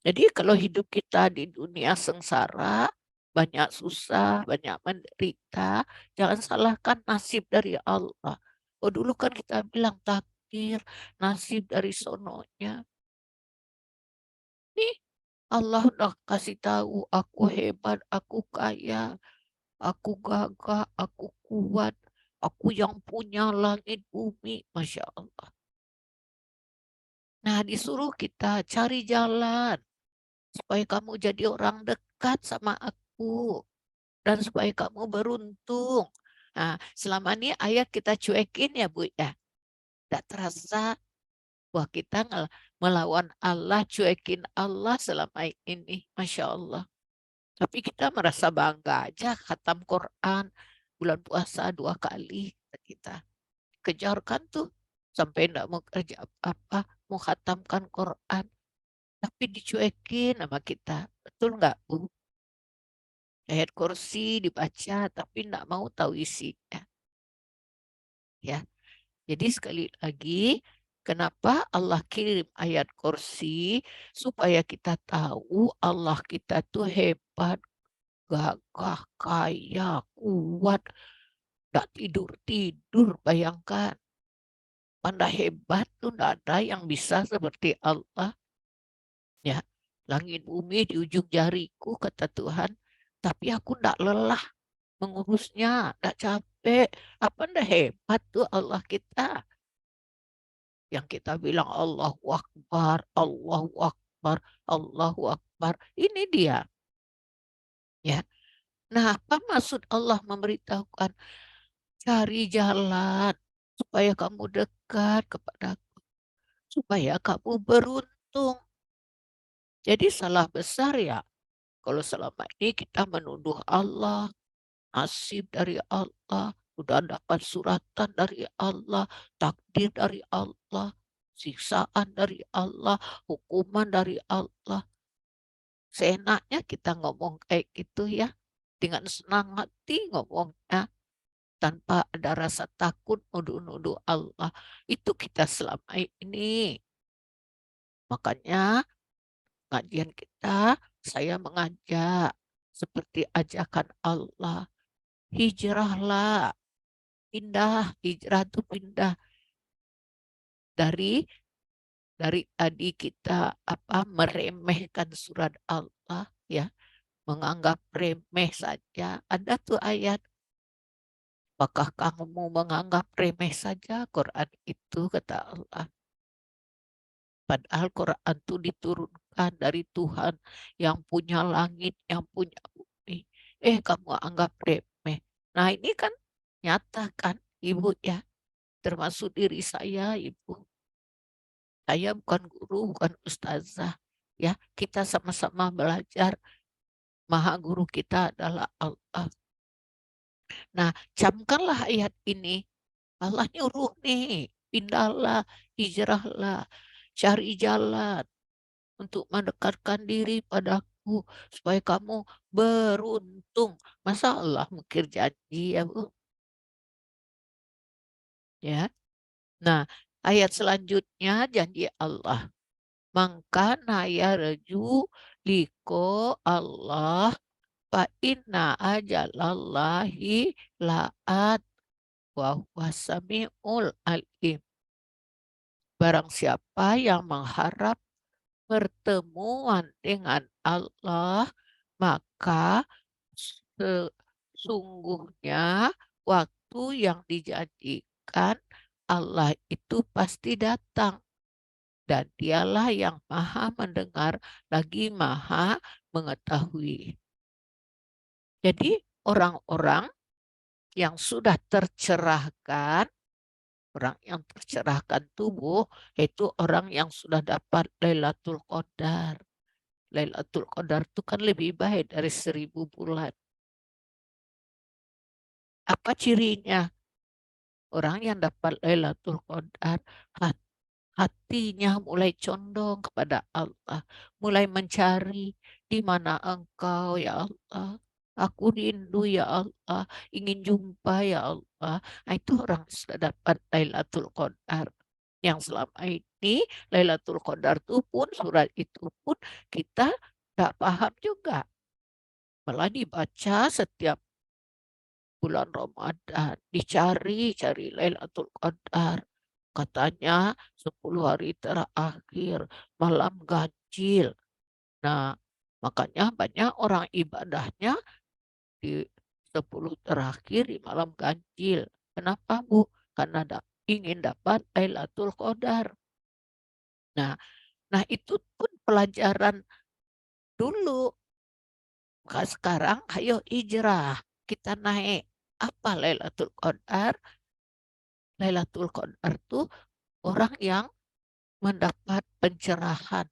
Jadi kalau hidup kita di dunia sengsara, banyak susah, banyak menderita, jangan salahkan nasib dari Allah. Oh dulu kan kita bilang takdir, nasib dari sononya. Nih Allah udah kasih tahu aku hebat, aku kaya, aku gagah, aku kuat, aku yang punya langit bumi, Masya Allah. Nah disuruh kita cari jalan supaya kamu jadi orang dekat sama aku dan supaya kamu beruntung. Nah, selama ini ayat kita cuekin ya Bu ya. Tidak terasa wah kita melawan Allah, cuekin Allah selama ini. Masya Allah. Tapi kita merasa bangga aja khatam Quran bulan puasa 2 kali kita. Kejarkan tuh sampai tidak mau kerja apa-apa, mau khatamkan Quran. Tapi dicuekin sama kita. Betul nggak Bu? Ayat kursi dibaca tapi tidak mau tahu isinya. Ya, jadi sekali lagi, kenapa Allah kirim ayat kursi supaya kita tahu Allah kita tuh hebat, gagah, kaya, kuat, tidak tidur-tidur. Bayangkan, pandai hebat tuh tidak ada yang bisa seperti Allah. Ya, langit bumi di ujung jariku kata Tuhan, tapi aku tidak lelah mengurusnya, tidak capek. Apa ndak hebat tuh Allah kita? Yang kita bilang Allahu Akbar, Allahu Akbar, Allahu Akbar. Ini dia. Ya. Nah, apa maksud Allah memberitahukan cari jalan supaya kamu dekat kepadaku, supaya kamu beruntung. Jadi salah besar ya kalau selama ini kita menuduh Allah, nasib dari Allah, udah dapat suratan dari Allah, takdir dari Allah, siksaan dari Allah, hukuman dari Allah. Seenaknya kita ngomong kayak gitu ya, dengan senang hati ngomongnya, tanpa ada rasa takut nuduh-nuduh Allah. Itu kita selama ini. Makanya kajian kita, saya mengajak seperti ajakan Allah. Hijrahlah, pindah, hijrah itu pindah dari tadi kita meremehkan surat Allah ya, menganggap remeh saja. Ada tuh ayat, apakah kamu menganggap remeh saja Quran itu kata Allah. Padahal Quran itu diturunkan dari Tuhan yang punya langit, yang punya bumi. Kamu anggap remeh. Nah ini kan nyata kan Ibu ya, termasuk diri saya Ibu. Saya bukan guru, bukan ustazah. Ya, kita sama-sama belajar. Maha guru kita adalah Allah. Nah, camkanlah ayat ini. Allah nyuruh nih, pindahlah, hijrahlah, cari jalan untuk mendekatkan diri padaku supaya kamu beruntung. Masa Allah mungkir janji ya Bu? Ya. Nah, Ayat selanjutnya janji Allah. Mangkana yarju liko Allah fa inna ajalallahi la'at wa huwa samiul alim. Barang siapa yang mengharap pertemuan dengan Allah, maka sesungguhnya waktu yang dijanjikan Allah itu pasti datang. Dan dialah yang maha mendengar lagi maha mengetahui. Jadi orang-orang yang sudah tercerahkan, orang yang tercerahkan tubuh, itu orang yang sudah dapat Lailatul Qadar. Lailatul Qadar itu kan lebih baik dari 1000 bulan. Apa cirinya? Orang yang dapat Lailatul Qadar, hatinya mulai condong kepada Allah, mulai mencari di mana Engkau ya Allah. Aku rindu ya Allah, ingin jumpa ya Allah. Nah, itu orang sudah dapat Lailatul Qadar. Yang selama ini Lailatul Qadar itu pun, surat itu pun kita tidak paham juga. Malah dibaca setiap bulan Ramadan, dicari Lailatul Qadar. Katanya 10 hari terakhir, malam ganjil. Nah, makanya banyak orang ibadahnya di 10 terakhir di malam ganjil. Kenapa, Bu? Karena ingin dapat Lailatul Qadar. Nah, itu pun pelajaran dulu. Sekarang ayo hijrah, kita naik. Apa Lailatul Qadar? Lailatul Qadar itu orang yang mendapat pencerahan.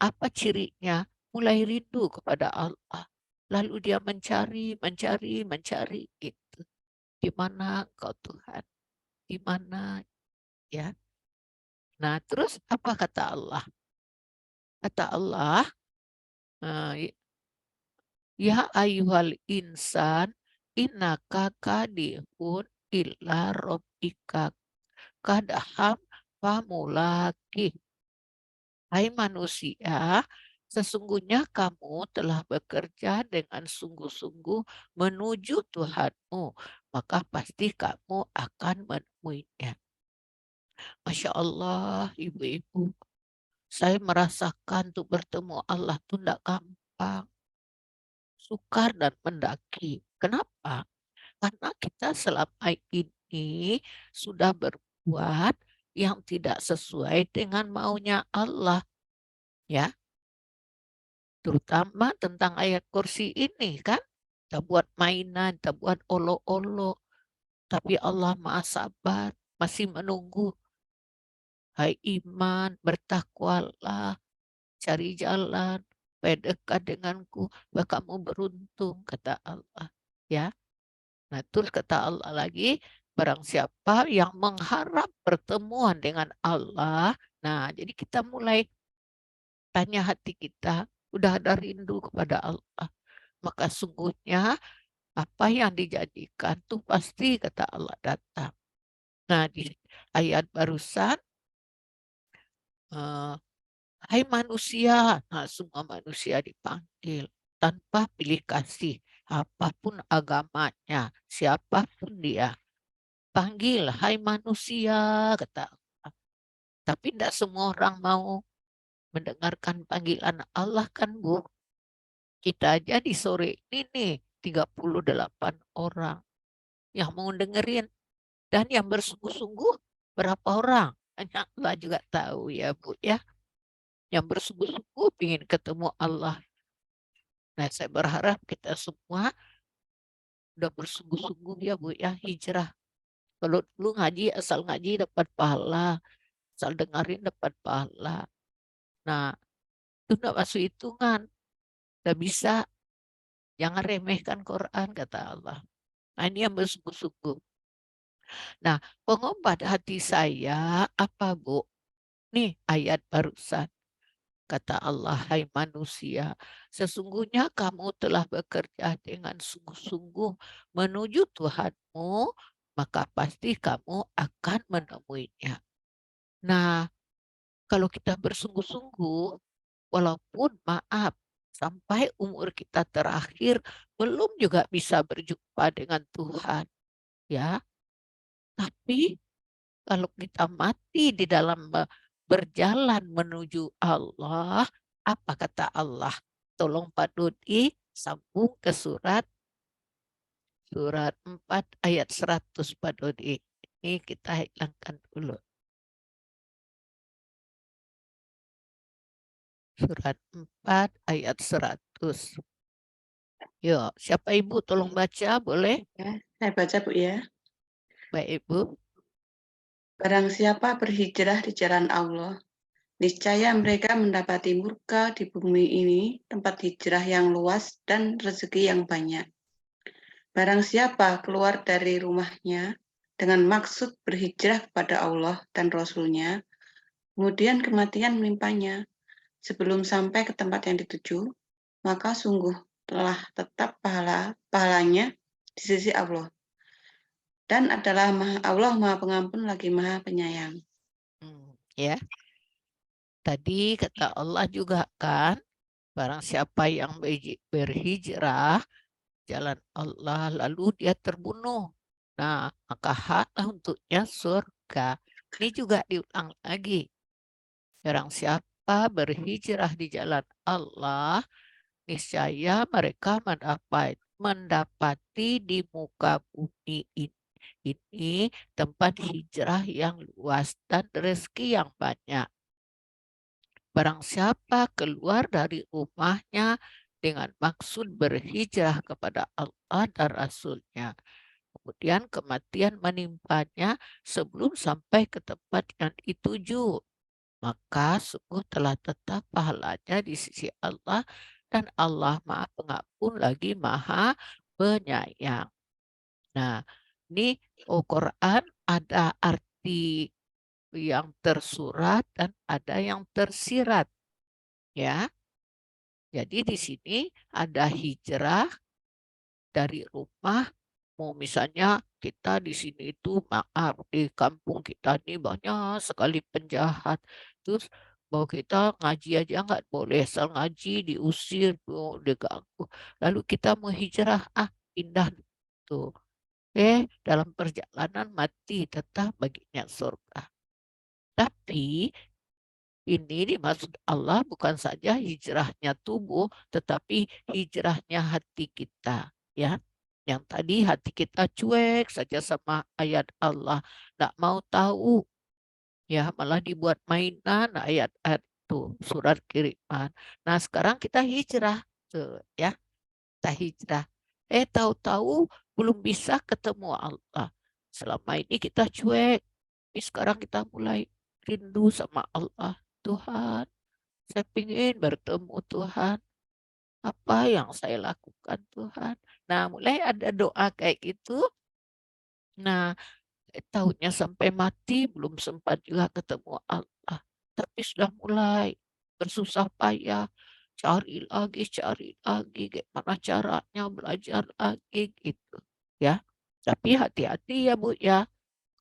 Apa cirinya? Mulai rindu kepada Allah. Lalu dia mencari. Itu. Di mana Engkau Tuhan? Di mana? Ya. Nah, terus apa kata Allah? Kata Allah, ya ayyuhal insan, innaka kadihun illa rabbika kadaham famulaki. Hai manusia, sesungguhnya kamu telah bekerja dengan sungguh-sungguh menuju Tuhanmu, maka pasti kamu akan menemuinya. Masya Allah, ibu-ibu, saya merasakan untuk bertemu Allah itu tidak gampang, sukar dan mendaki. Kenapa? Karena kita selama ini sudah berbuat yang tidak sesuai dengan maunya Allah. Ya, terutama tentang ayat kursi ini kan. Kita buat mainan, kita buat olo-olo. Tapi Allah Maha Sabar, masih menunggu. Hai iman, bertakwalah, cari jalan, supaya dekat denganku, bahwa kamu beruntung, kata Allah. Ya. Nah, terus kata Allah lagi, barang siapa yang mengharap pertemuan dengan Allah, nah jadi kita mulai tanya hati kita, udah ada rindu kepada Allah. Maka sungguhnya apa yang dijadikan tuh pasti kata Allah datang. Nah, di ayat barusan, hai manusia, nah semua manusia dipanggil tanpa pilih kasih, apapun agamanya, siapapun dia. Panggil, hai manusia, kata Allah. Tapi tidak semua orang mau mendengarkan panggilan Allah kan, Bu. Kita aja di sore ini nih, 38 orang yang mau dengerin. Dan yang bersungguh-sungguh berapa orang? Hanya Allah juga tahu ya, Bu ya. Yang bersungguh-sungguh ingin ketemu Allah. Nah, saya berharap kita semua udah bersungguh-sungguh ya, Bu ya, hijrah. Kalau dulu ngaji, asal ngaji dapat pahala, asal dengerin dapat pahala. Nah, itu tidak masuk hitungan. Tidak bisa. Jangan remehkan Quran, kata Allah. Nah, ini yang bersungguh-sungguh. Nah, pengobat hati saya apa, Bu? Nih ayat barusan. Kata Allah, hai manusia, sesungguhnya kamu telah bekerja dengan sungguh-sungguh menuju Tuhanmu, maka pasti kamu akan menemuinya. Nah, kalau kita bersungguh-sungguh, walaupun maaf, sampai umur kita terakhir belum juga bisa berjumpa dengan Tuhan, ya. Tapi kalau kita mati di dalam berjalan menuju Allah, apa kata Allah? Tolong Pak Dodi sambung ke surat 4 ayat 100 Pak Dodi. Ini kita hilangkan dulu. Surat 4 ayat 100. Yuk, siapa Ibu tolong baca boleh? Ya, saya baca Bu ya. Baik Ibu. Barang siapa berhijrah di jalan Allah, niscaya mereka mendapati murka di bumi ini, tempat hijrah yang luas dan rezeki yang banyak. Barang siapa keluar dari rumahnya dengan maksud berhijrah kepada Allah dan Rasul-Nya, kemudian kematian menimpanya sebelum sampai ke tempat yang dituju, maka sungguh telah tetap pahalanya di sisi Allah. Dan adalah Allah Maha Pengampun lagi Maha Penyayang. Ya. Tadi kata Allah juga kan, barang siapa yang berhijrah jalan Allah lalu dia terbunuh. Nah, maka haklah untuknya surga. Ini juga diulang lagi. Barang siapa berhijrah di jalan Allah, niscaya mereka mendapati di muka bumi ini tempat hijrah yang luas dan rezeki yang banyak. Barang siapa keluar dari rumahnya dengan maksud berhijrah kepada Allah dan Rasul-Nya, kemudian kematian menimpanya sebelum sampai ke tempat yang dituju, maka sungguh telah tetap pahalanya di sisi Allah dan Allah Maha Pengampun lagi Maha Penyayang. Nah, ini Quran ada arti yang tersurat dan ada yang tersirat, ya. Jadi di sini ada hijrah dari rumah, mau misalnya kita di sini itu maaf di kampung kita ini banyak sekali penjahat. Terus mau kita ngaji aja nggak boleh, asal ngaji diusir, tuh, diganggu. Lalu kita mau hijrah, pindah tuh. Dalam perjalanan mati tetap baginya surga. Tapi ini dimaksud Allah bukan saja hijrahnya tubuh, tetapi hijrahnya hati kita. Ya, yang tadi hati kita cuek saja sama ayat Allah, tidak mau tahu. Ya, malah dibuat mainan ayat-ayat itu, surat kiriman. Nah, sekarang kita hijrah, tuh, ya, kita hijrah. Tahu-tahu belum bisa ketemu Allah. Selama ini kita cuek, tapi sekarang kita mulai rindu sama Allah. Tuhan, saya ingin bertemu Tuhan. Apa yang saya lakukan Tuhan? Nah, mulai ada doa kayak gitu. Nah, tahunnya sampai mati belum sempat juga ketemu Allah. Tapi sudah mulai bersusah payah. Cari lagi, gimana caranya belajar lagi gitu. Ya, tapi hati-hati ya Bu ya.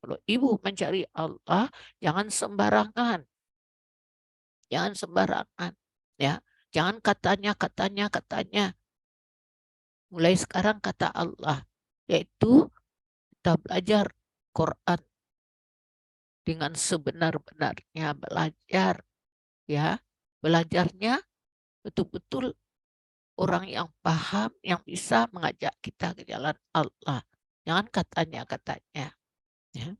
Kalau Ibu mencari Allah, jangan sembarangan. Jangan sembarangan. Ya, jangan katanya. Mulai sekarang kata Allah, yaitu kita belajar Quran dengan sebenar-benarnya belajar, ya. Belajarnya betul-betul orang yang paham, yang bisa mengajak kita ke jalan Allah. Jangan katanya. Ya.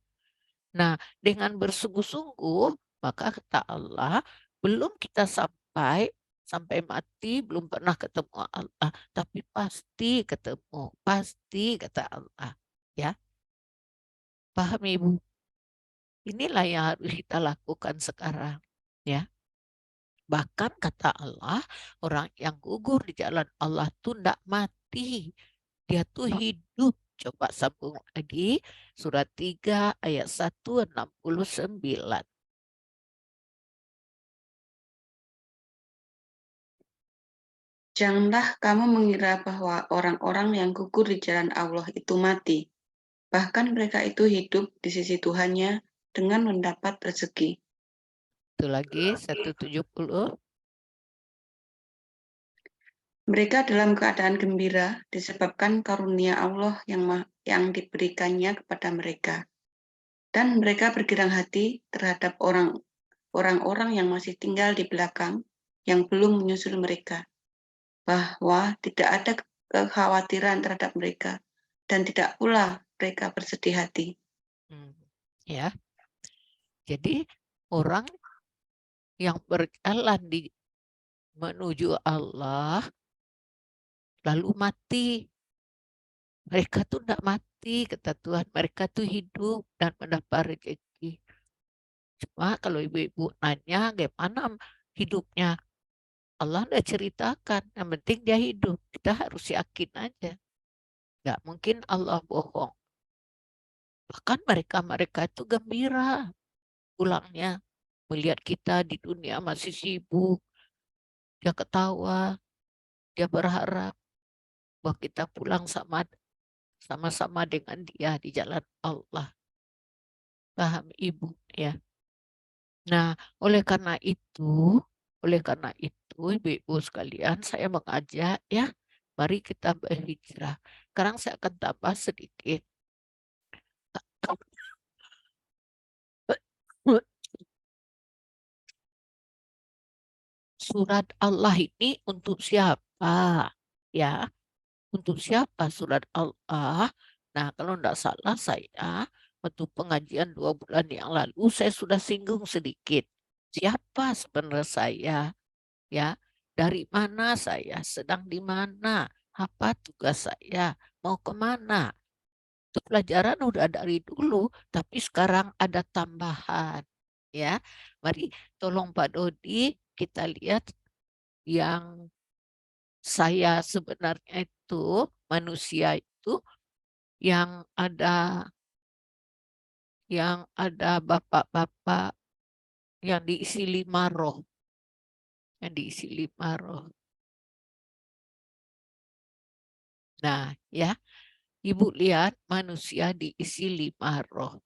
Nah, dengan bersungguh-sungguh, maka kata Allah, belum kita sampai mati, belum pernah ketemu Allah, tapi pasti ketemu, pasti kata Allah. Ya, paham Ibu? Inilah yang harus kita lakukan sekarang. Ya, bahkan kata Allah, orang yang gugur di jalan Allah itu tidak mati, dia tuh hidup. Coba sambung lagi, surat 3 ayat 169. Janganlah kamu mengira bahwa orang-orang yang gugur di jalan Allah itu mati. Bahkan mereka itu hidup di sisi Tuhannya dengan mendapat rezeki. Itu lagi 170. Mereka dalam keadaan gembira disebabkan karunia Allah yang diberikannya kepada mereka. Dan mereka bergirang hati terhadap orang-orang yang masih tinggal di belakang yang belum menyusul mereka, bahwa tidak ada kekhawatiran terhadap mereka dan tidak pula mereka bersedih hati. Ya, jadi orang yang berjalan menuju Allah lalu mati. Mereka tuh tidak mati, kata Tuhan. Mereka tuh hidup dan mendapat rezeki. Cuma kalau ibu-ibu nanya gimana hidupnya, Allah udah ceritakan. Yang penting dia hidup. Kita harus yakin aja. Nggak mungkin Allah bohong. Bahkan mereka itu gembira pulangnya. Melihat kita di dunia masih sibuk. Dia ketawa. Dia berharap bahwa kita pulang sama-sama dengan dia di jalan Allah. Paham Ibu ya? Nah, oleh karena itu, ibu-ibu sekalian, saya mengajak ya, mari kita berhijrah. Sekarang saya akan tambah sedikit. Surat Allah ini untuk siapa? Ya, untuk siapa surat Allah? Nah, kalau tidak salah saya, waktu pengajian 2 bulan yang lalu, saya sudah singgung sedikit. Siapa sebenarnya saya? Ya, dari mana saya, sedang di mana, apa tugas saya, mau kemana. Itu pelajaran udah dari dulu, tapi sekarang ada tambahan. Ya, mari tolong Pak Dodi kita lihat yang saya sebenarnya itu manusia itu yang ada bapak-bapak yang diisi 5 roh, yang diisi 5 roh. Nah, ya. Ibu lihat manusia diisi 5 roh.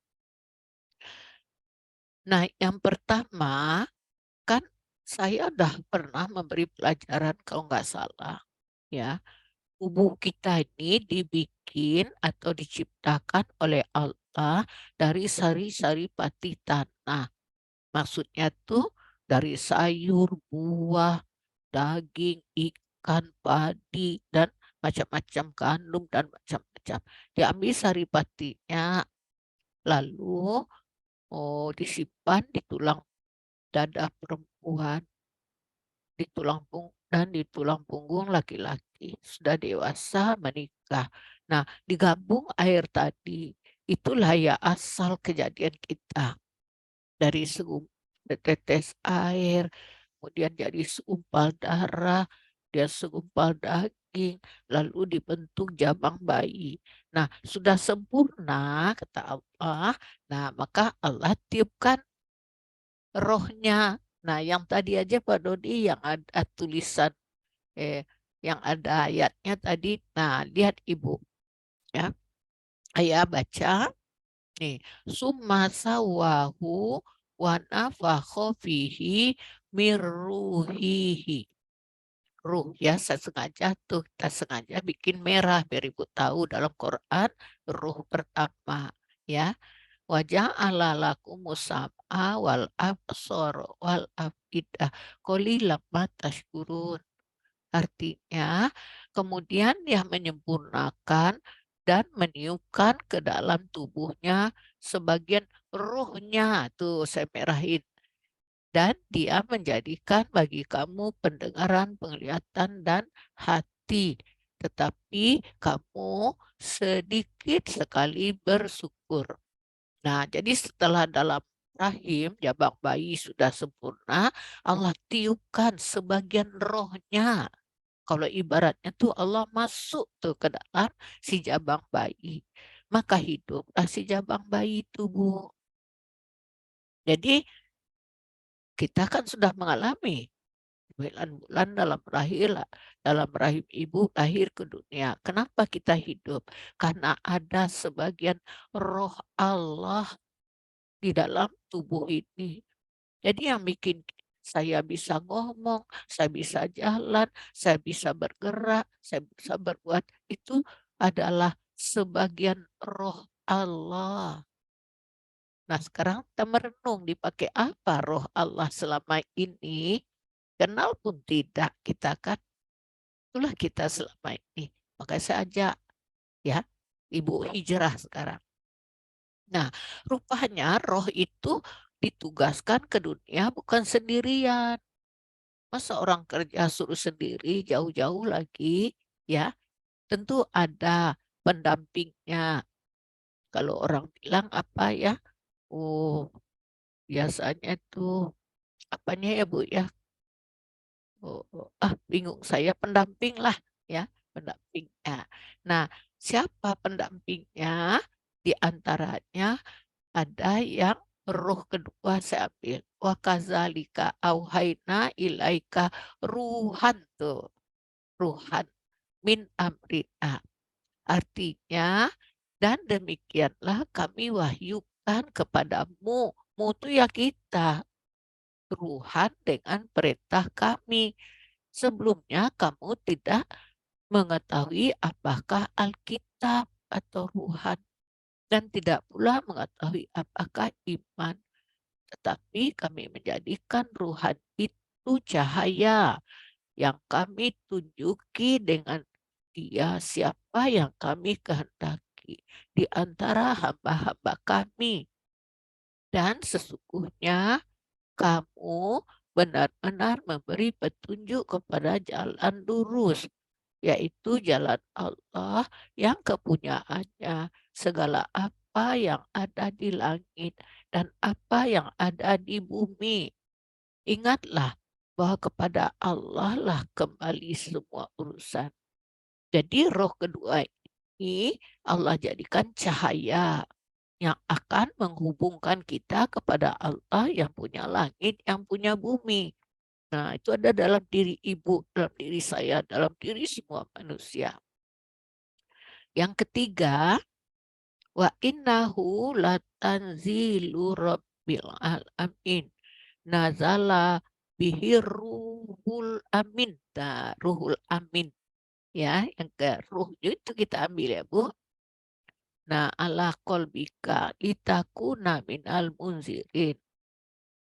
Nah, yang pertama kan saya udah pernah memberi pelajaran kalau nggak salah. Ya, tubuh kita ini dibikin atau diciptakan oleh Allah dari sari-sari pati tanah. Maksudnya tuh dari sayur, buah, daging, ikan, padi, dan macam-macam gandum dan macam-macam. Diambil saripatinya, lalu disimpan di tulang dada perempuan, di tulang punggung laki-laki. Sudah dewasa menikah. Nah, digabung air tadi. Itulah ya asal kejadian kita. Dari tetes air, kemudian jadi segumpal darah, dia segumpal daging, lalu dibentuk jabang bayi. Nah, sudah sempurna, kata Allah. Nah, maka Allah tiupkan rohnya. Nah, yang tadi aja Pak Dodi yang ada tulisan, yang ada ayatnya tadi. Nah, lihat Ibu. Ya, ayah baca. Nih, summa sawahu wa nafakha fihi mirruhihi. Ruh ya, saya sengaja tuh, kita sengaja bikin merah biar Ibu tahu dalam Quran ruh pertama ya. Wajah ala lakumus sam'a wal absor wal afidah qalilan ma tashkurun. Artinya, kemudian dia menyempurnakan dan meniupkan ke dalam tubuhnya sebagian ruhnya. Tuh saya merahin. Dan dia menjadikan bagi kamu pendengaran, penglihatan, dan hati. Tetapi kamu sedikit sekali bersyukur. Nah, jadi setelah dalam rahim, jabang bayi sudah sempurna, Allah tiupkan sebagian rohnya. Kalau ibaratnya tuh Allah masuk tuh ke dalam si jabang bayi. Maka hiduplah si jabang bayi itu, Bu. Jadi kita kan sudah mengalami bulan dalam rahim ibu lahir ke dunia. Kenapa kita hidup? Karena ada sebagian roh Allah di dalam tubuh ini. Jadi yang bikin saya bisa ngomong, saya bisa jalan, saya bisa bergerak, saya bisa berbuat, itu adalah sebagian roh Allah. Nah, sekarang kita merenung, dipakai apa roh Allah selama ini? Kenal pun tidak kita kan. Itulah kita selama ini. Makanya saya ajak ya, Ibu hijrah sekarang. Nah, rupanya roh itu ditugaskan ke dunia bukan sendirian. Masa orang kerja suruh sendiri jauh-jauh lagi, ya? Tentu ada pendampingnya. Kalau orang bilang apa ya? Oh, biasanya itu apanya ya Bu ya? Bingung saya, pendamping lah ya, pendampingnya. Nah, siapa pendampingnya? Di antaranya ada yang roh kedua saya ambil. Wa kazalika auhaina ilaika ruhan tuh. Ruhan min amrina. Artinya, dan demikianlah kami wahyukan kepadamu. Mu itu ya kita. Ruhan dengan perintah kami. Sebelumnya kamu tidak mengetahui apakah Alkitab atau Ruhan. Dan tidak pula mengetahui apakah iman. Tetapi kami menjadikan Ruhan itu cahaya yang kami tunjuki dengan dia siapa yang kami kehendaki di antara hamba-hamba kami. Dan sesungguhnya kamu benar-benar memberi petunjuk kepada jalan lurus, yaitu jalan Allah yang kepunyaannya segala apa yang ada di langit dan apa yang ada di bumi. Ingatlah bahwa kepada Allah lah kembali semua urusan. Jadi roh kedua ini Allah jadikan cahaya yang akan menghubungkan kita kepada Allah yang punya langit, yang punya bumi. Nah, itu ada dalam diri ibu, dalam diri saya, dalam diri semua manusia. Yang ketiga, wa innahu latanzilu rabbil alamin. Nazala bihi ruhul amin. Nah, ruhul amin. Ya, yang ke ruh itu kita ambil ya, Bu. Nah, ala kolbika litakuna minal munzirin.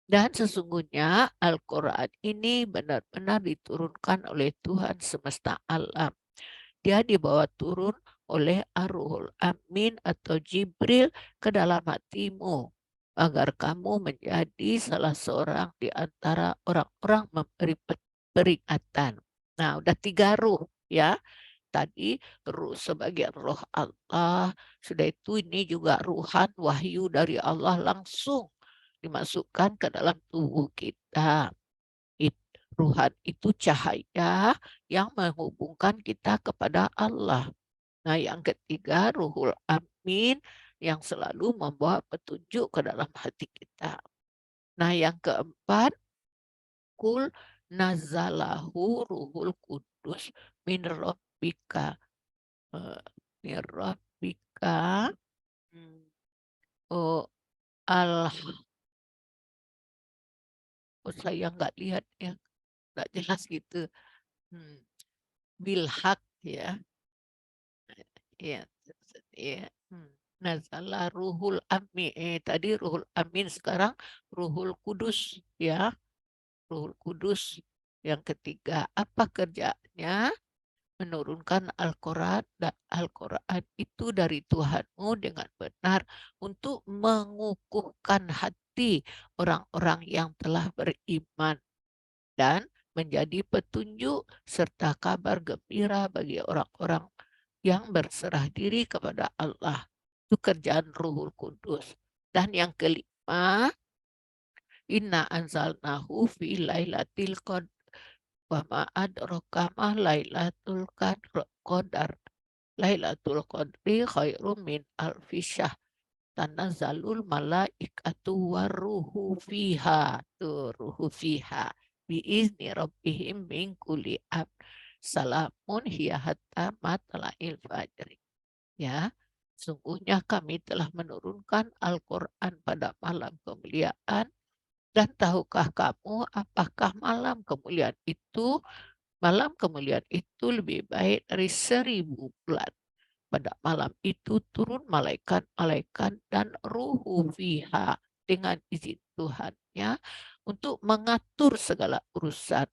Dan sesungguhnya Al-Quran ini benar-benar diturunkan oleh Tuhan semesta alam. Dia dibawa turun oleh Ar-Ruhul Amin atau Jibril ke dalam hatimu. Agar kamu menjadi salah seorang di antara orang-orang memberi peringatan. Nah, udah 3 ruh ya. Tadi ruh sebagai roh Allah, sudah itu ini juga ruhan wahyu dari Allah langsung dimasukkan ke dalam tubuh kita. Ruhan itu cahaya yang menghubungkan kita kepada Allah. Nah, yang ketiga ruhul amin yang selalu membawa petunjuk ke dalam hati kita. Nah, yang keempat kul nazalahu ruhul kudus min rabbika. Rabbika saya nggak lihat ya, nggak jelas gitu. Bilhak ya, ya, ya. Nazala ruhul amin. Tadi ruhul amin, sekarang ruhul kudus ya, ruhul kudus. Yang ketiga, apa kerjanya? Menurunkan Al-Quran, dan Al-Quran itu dari Tuhanmu dengan benar untuk mengukuhkan hati orang-orang yang telah beriman dan menjadi petunjuk serta kabar gembira bagi orang-orang yang berserah diri kepada Allah. Itu kerjaan Ruhul Kudus. Dan yang kelima, inna anzalnahu fi lailatul qadar. Wa ma adraka ma lailatul qadar. Lailatul qadri khairum min alfi syahr. Tanazzalul malaikatu waruhu fiha. Tuh, ruhu fiha. biizni rabbihim min kulli amr. Salamun hiya hatta matla'il fajri. Ya, sungguhnya kami telah menurunkan Al-Quran pada malam kemuliaan. Dan tahukah kamu apakah malam kemuliaan itu? Malam kemuliaan itu lebih baik dari 1000 bulan. Pada malam itu turun malaikat-malaikat dan ruhu fiha dengan izin Tuhannya untuk mengatur segala urusan.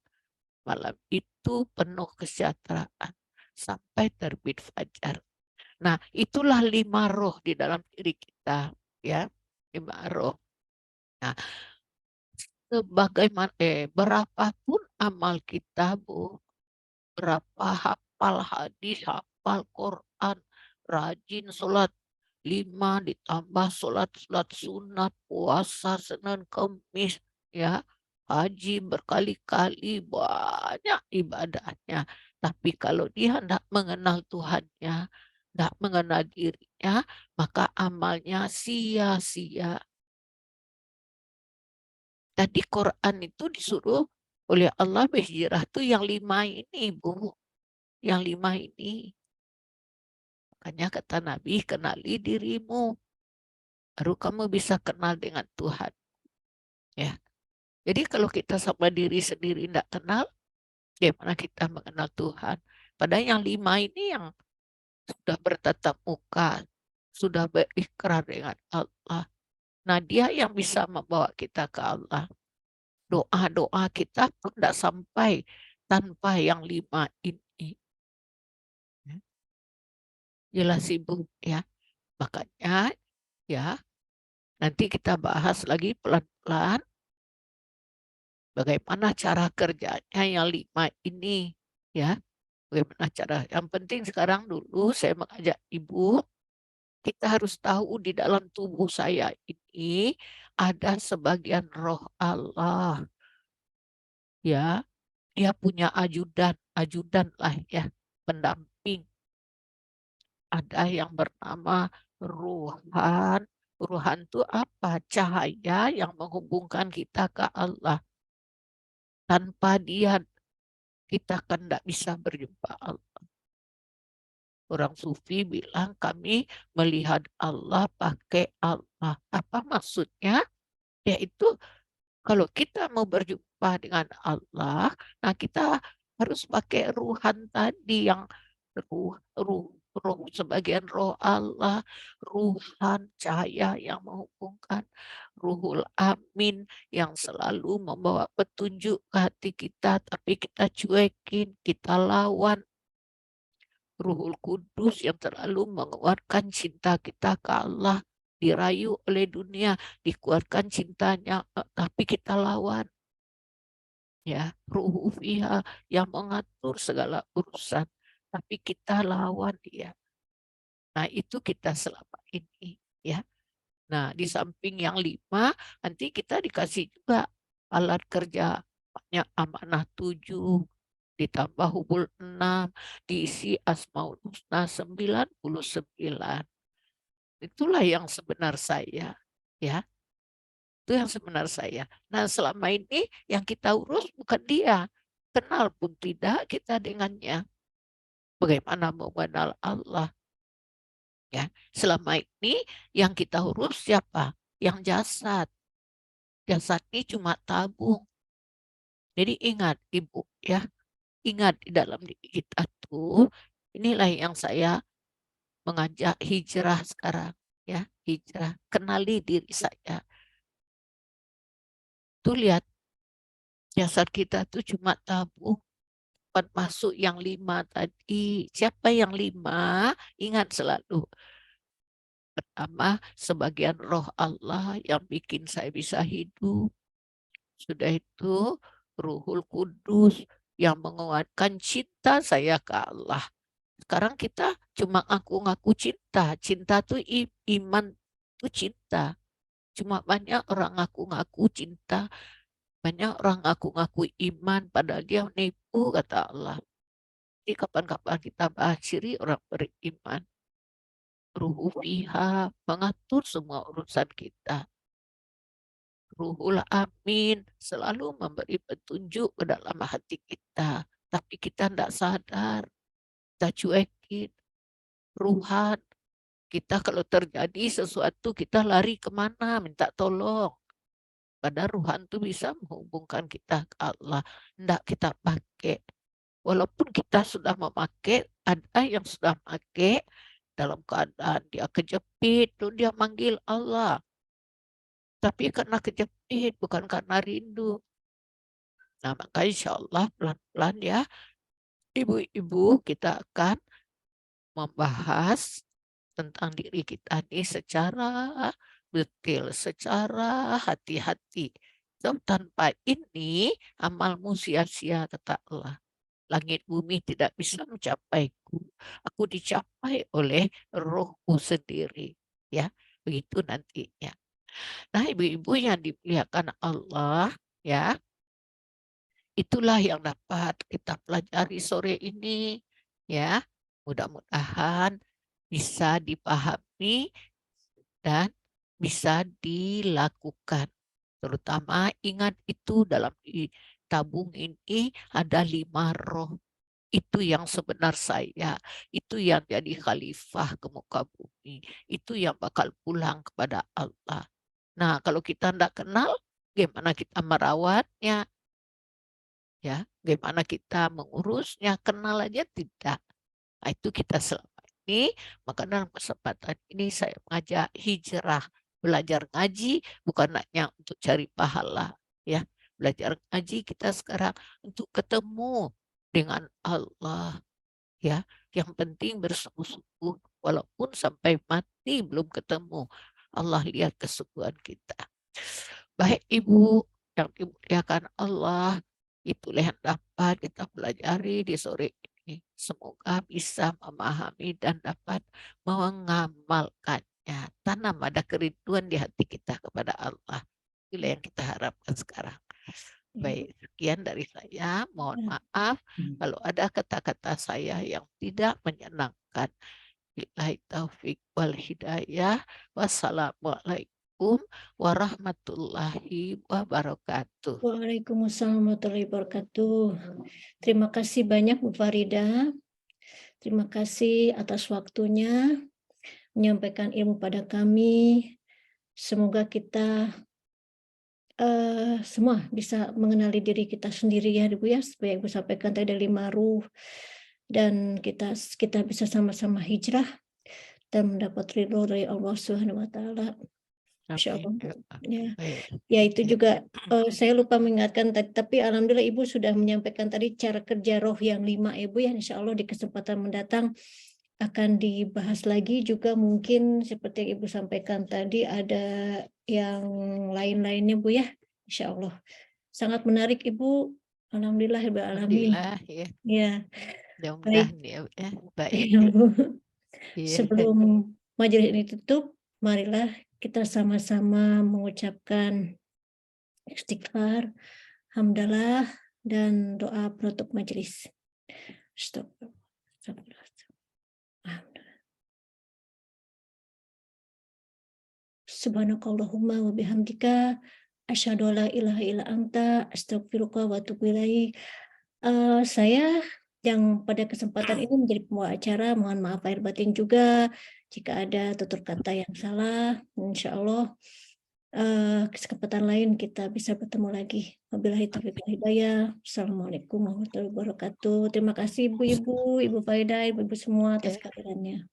Malam itu penuh kesejahteraan sampai terbit fajar. Nah, itulah 5 roh di dalam diri kita, ya. 5 roh. Nah, sebagaimana berapapun amal kita, Bu, berapa hafal hadis, hafal Quran, rajin sholat 5 ditambah sholat sunat, puasa Senin Kemis, ya, haji berkali-kali, banyak ibadahnya. Tapi kalau dia tidak mengenal Tuhannya, tidak mengenal dirinya, maka amalnya sia-sia. Tadi Quran itu disuruh oleh Allah berhijrah tuh yang 5 ini, Bu. Yang 5 ini. Makanya kata Nabi, kenali dirimu. Baru kamu bisa kenal dengan Tuhan. Ya. Jadi kalau kita sama diri sendiri tidak kenal, bagaimana kita mengenal Tuhan? Padahal yang 5 ini yang sudah bertatap muka, sudah berikrar dengan Allah. Nah, dia yang bisa membawa kita ke Allah. Doa-doa kita pun tidak sampai tanpa yang 5 ini. Jelas Ibu, ya. Makanya ya nanti kita bahas lagi pelan-pelan bagaimana cara kerjanya yang 5 ini, ya. Bagaimana cara? Yang penting sekarang dulu saya mengajak Ibu, kita harus tahu di dalam tubuh saya ini ada sebagian roh Allah, ya. Dia punya ajudan lah, ya, pendamping. Ada yang bernama ruhan. Ruhan itu apa? Cahaya yang menghubungkan kita ke Allah. Tanpa dia, kita kan tidak bisa berjumpa Allah. Orang sufi bilang kami melihat Allah pakai Allah. Apa maksudnya? Yaitu kalau kita mau berjumpa dengan Allah, nah kita harus pakai ruhan tadi yang ruh sebagian roh Allah, ruhan cahaya yang menghubungkan, ruhul amin yang selalu membawa petunjuk ke hati kita, tapi kita cuekin, kita lawan. Ruhul Kudus yang terlalu menguatkan cinta kita ke Allah, dirayu oleh dunia, dikuatkan cintanya, tapi kita lawan. Ya, ruhu fiha yang mengatur segala urusan, tapi kita lawan dia. Nah, itu kita selama ini, ya. Nah, di samping yang 5, nanti kita dikasih juga alat kerja banyak, amanah 7, ditambah hubul 6, diisi asmaul husna 99. Itulah yang sebenar saya, ya. Itu yang sebenar saya. Nah, selama ini yang kita urus bukan dia. Kenal pun tidak kita dengannya. Bagaimana mau mengenal Allah? Ya, selama ini yang kita urus siapa? Yang jasad. Jasad ini cuma tabung. Jadi ingat Ibu, ya. Ingat di dalam diri kita tuh, inilah yang saya mengajak hijrah sekarang, ya, hijrah. Kenali diri saya. Tuh lihat, jasad kita tuh cuma tabung. Masuk yang 5 tadi. Siapa yang 5? Ingat selalu. Pertama, sebagian roh Allah yang bikin saya bisa hidup. Sudah itu, Ruhul Kudus yang menguatkan cinta saya ke Allah. Sekarang kita cuma ngaku-ngaku cinta. Cinta tuh iman tuh cinta. Cuma banyak orang ngaku-ngaku cinta. Banyak orang ngaku-ngaku iman padahal dia menipu, kata Allah. Jadi kapan-kapan kita bahas ciri orang beriman. Ruhu fiha mengatur semua urusan kita. Ruhul Amin selalu memberi petunjuk ke dalam hati kita, tapi kita tidak sadar, kita cuekin. Ruhan, kita kalau terjadi sesuatu kita lari kemana, minta tolong. Padahal Ruhan itu bisa menghubungkan kita ke Allah. Tidak kita pakai. Walaupun kita sudah memakai, ada yang sudah pakai dalam keadaan dia kejepit, tuh dia manggil Allah. Tapi karena kejepit, bukan karena rindu. Nah, maka insya Allah pelan-pelan ya, ibu-ibu kita akan membahas tentang diri kita ini secara detail, secara hati-hati. So, tanpa ini, amalmu sia-sia, kata Allah. Langit bumi tidak bisa mencapaiku. Aku dicapai oleh rohku sendiri. Ya, begitu nantinya. Nah, ibu-ibu yang dimuliakan Allah, ya, itulah yang dapat kita pelajari sore ini. Ya, mudah-mudahan bisa dipahami dan bisa dilakukan. Terutama ingat itu dalam tabung ini ada 5 roh. Itu yang sebenar saya, itu yang jadi khalifah ke muka bumi, itu yang bakal pulang kepada Allah. Nah, kalau kita tidak kenal, gimana kita merawatnya? Ya, gimana kita mengurusnya? Kenal aja tidak. Nah, itu kita selama ini, maka dalam kesempatan ini saya mengajak hijrah, belajar ngaji bukan hanya untuk cari pahala, ya. Belajar ngaji kita sekarang untuk ketemu dengan Allah, ya. Yang penting bersungguh-sungguh walaupun sampai mati belum ketemu. Allah lihat kesungguhan kita. Baik Ibu yang dimuliakan Allah, itulah yang dapat kita pelajari di sore ini. Semoga bisa memahami dan dapat mengamalkannya. Tanam ada kerinduan di hati kita kepada Allah. Itulah yang kita harapkan sekarang. Baik, sekian dari saya. Mohon maaf kalau ada kata-kata saya yang tidak menyenangkan. Billahi taufik wal hidayah. Wassalamualaikum warahmatullahi wabarakatuh. Waalaikumsalam warahmatullahi wabarakatuh. Terima kasih banyak Bu Farida. Terima kasih atas waktunya menyampaikan ilmu pada kami. Semoga kita semua bisa mengenali diri kita sendiri ya Ibu ya, seperti yang Ibu sampaikan tadi ada 5 ruh, dan kita bisa sama-sama hijrah dan mendapat ridho dari Allah Subhanahu wa taala. Insyaallah. Ya. Ya itu juga saya lupa mengingatkan tadi, tapi alhamdulillah Ibu sudah menyampaikan tadi cara kerja roh yang 5 Ibu ya, insya Allah di kesempatan mendatang akan dibahas lagi juga, mungkin seperti yang Ibu sampaikan tadi ada yang lain-lainnya Bu ya, insya Allah. Sangat menarik Ibu, alhamdulillah alamin. Alhamdulillah ya. Ya. Mudah-mudahan ya, baik. Sebelum majelis ini tutup, marilah kita sama-sama mengucapkan istighfar, hamdalah, dan doa penutup majelis. Subhanakallahumma wa bihamdika asyhadu an la ilaha illa anta astaghfiruka wa atubu ilaik. Saya yang pada kesempatan ini menjadi pembawa acara, mohon maaf lahir batin juga jika ada tutur kata yang salah. Insya Allah kesempatan lain kita bisa bertemu lagi. Wabillahi taufiq wal hidayah. Assalamualaikum warahmatullahi wabarakatuh. Terima kasih ibu-ibu, Ibu Farida, ibu-ibu semua atas kehadirannya.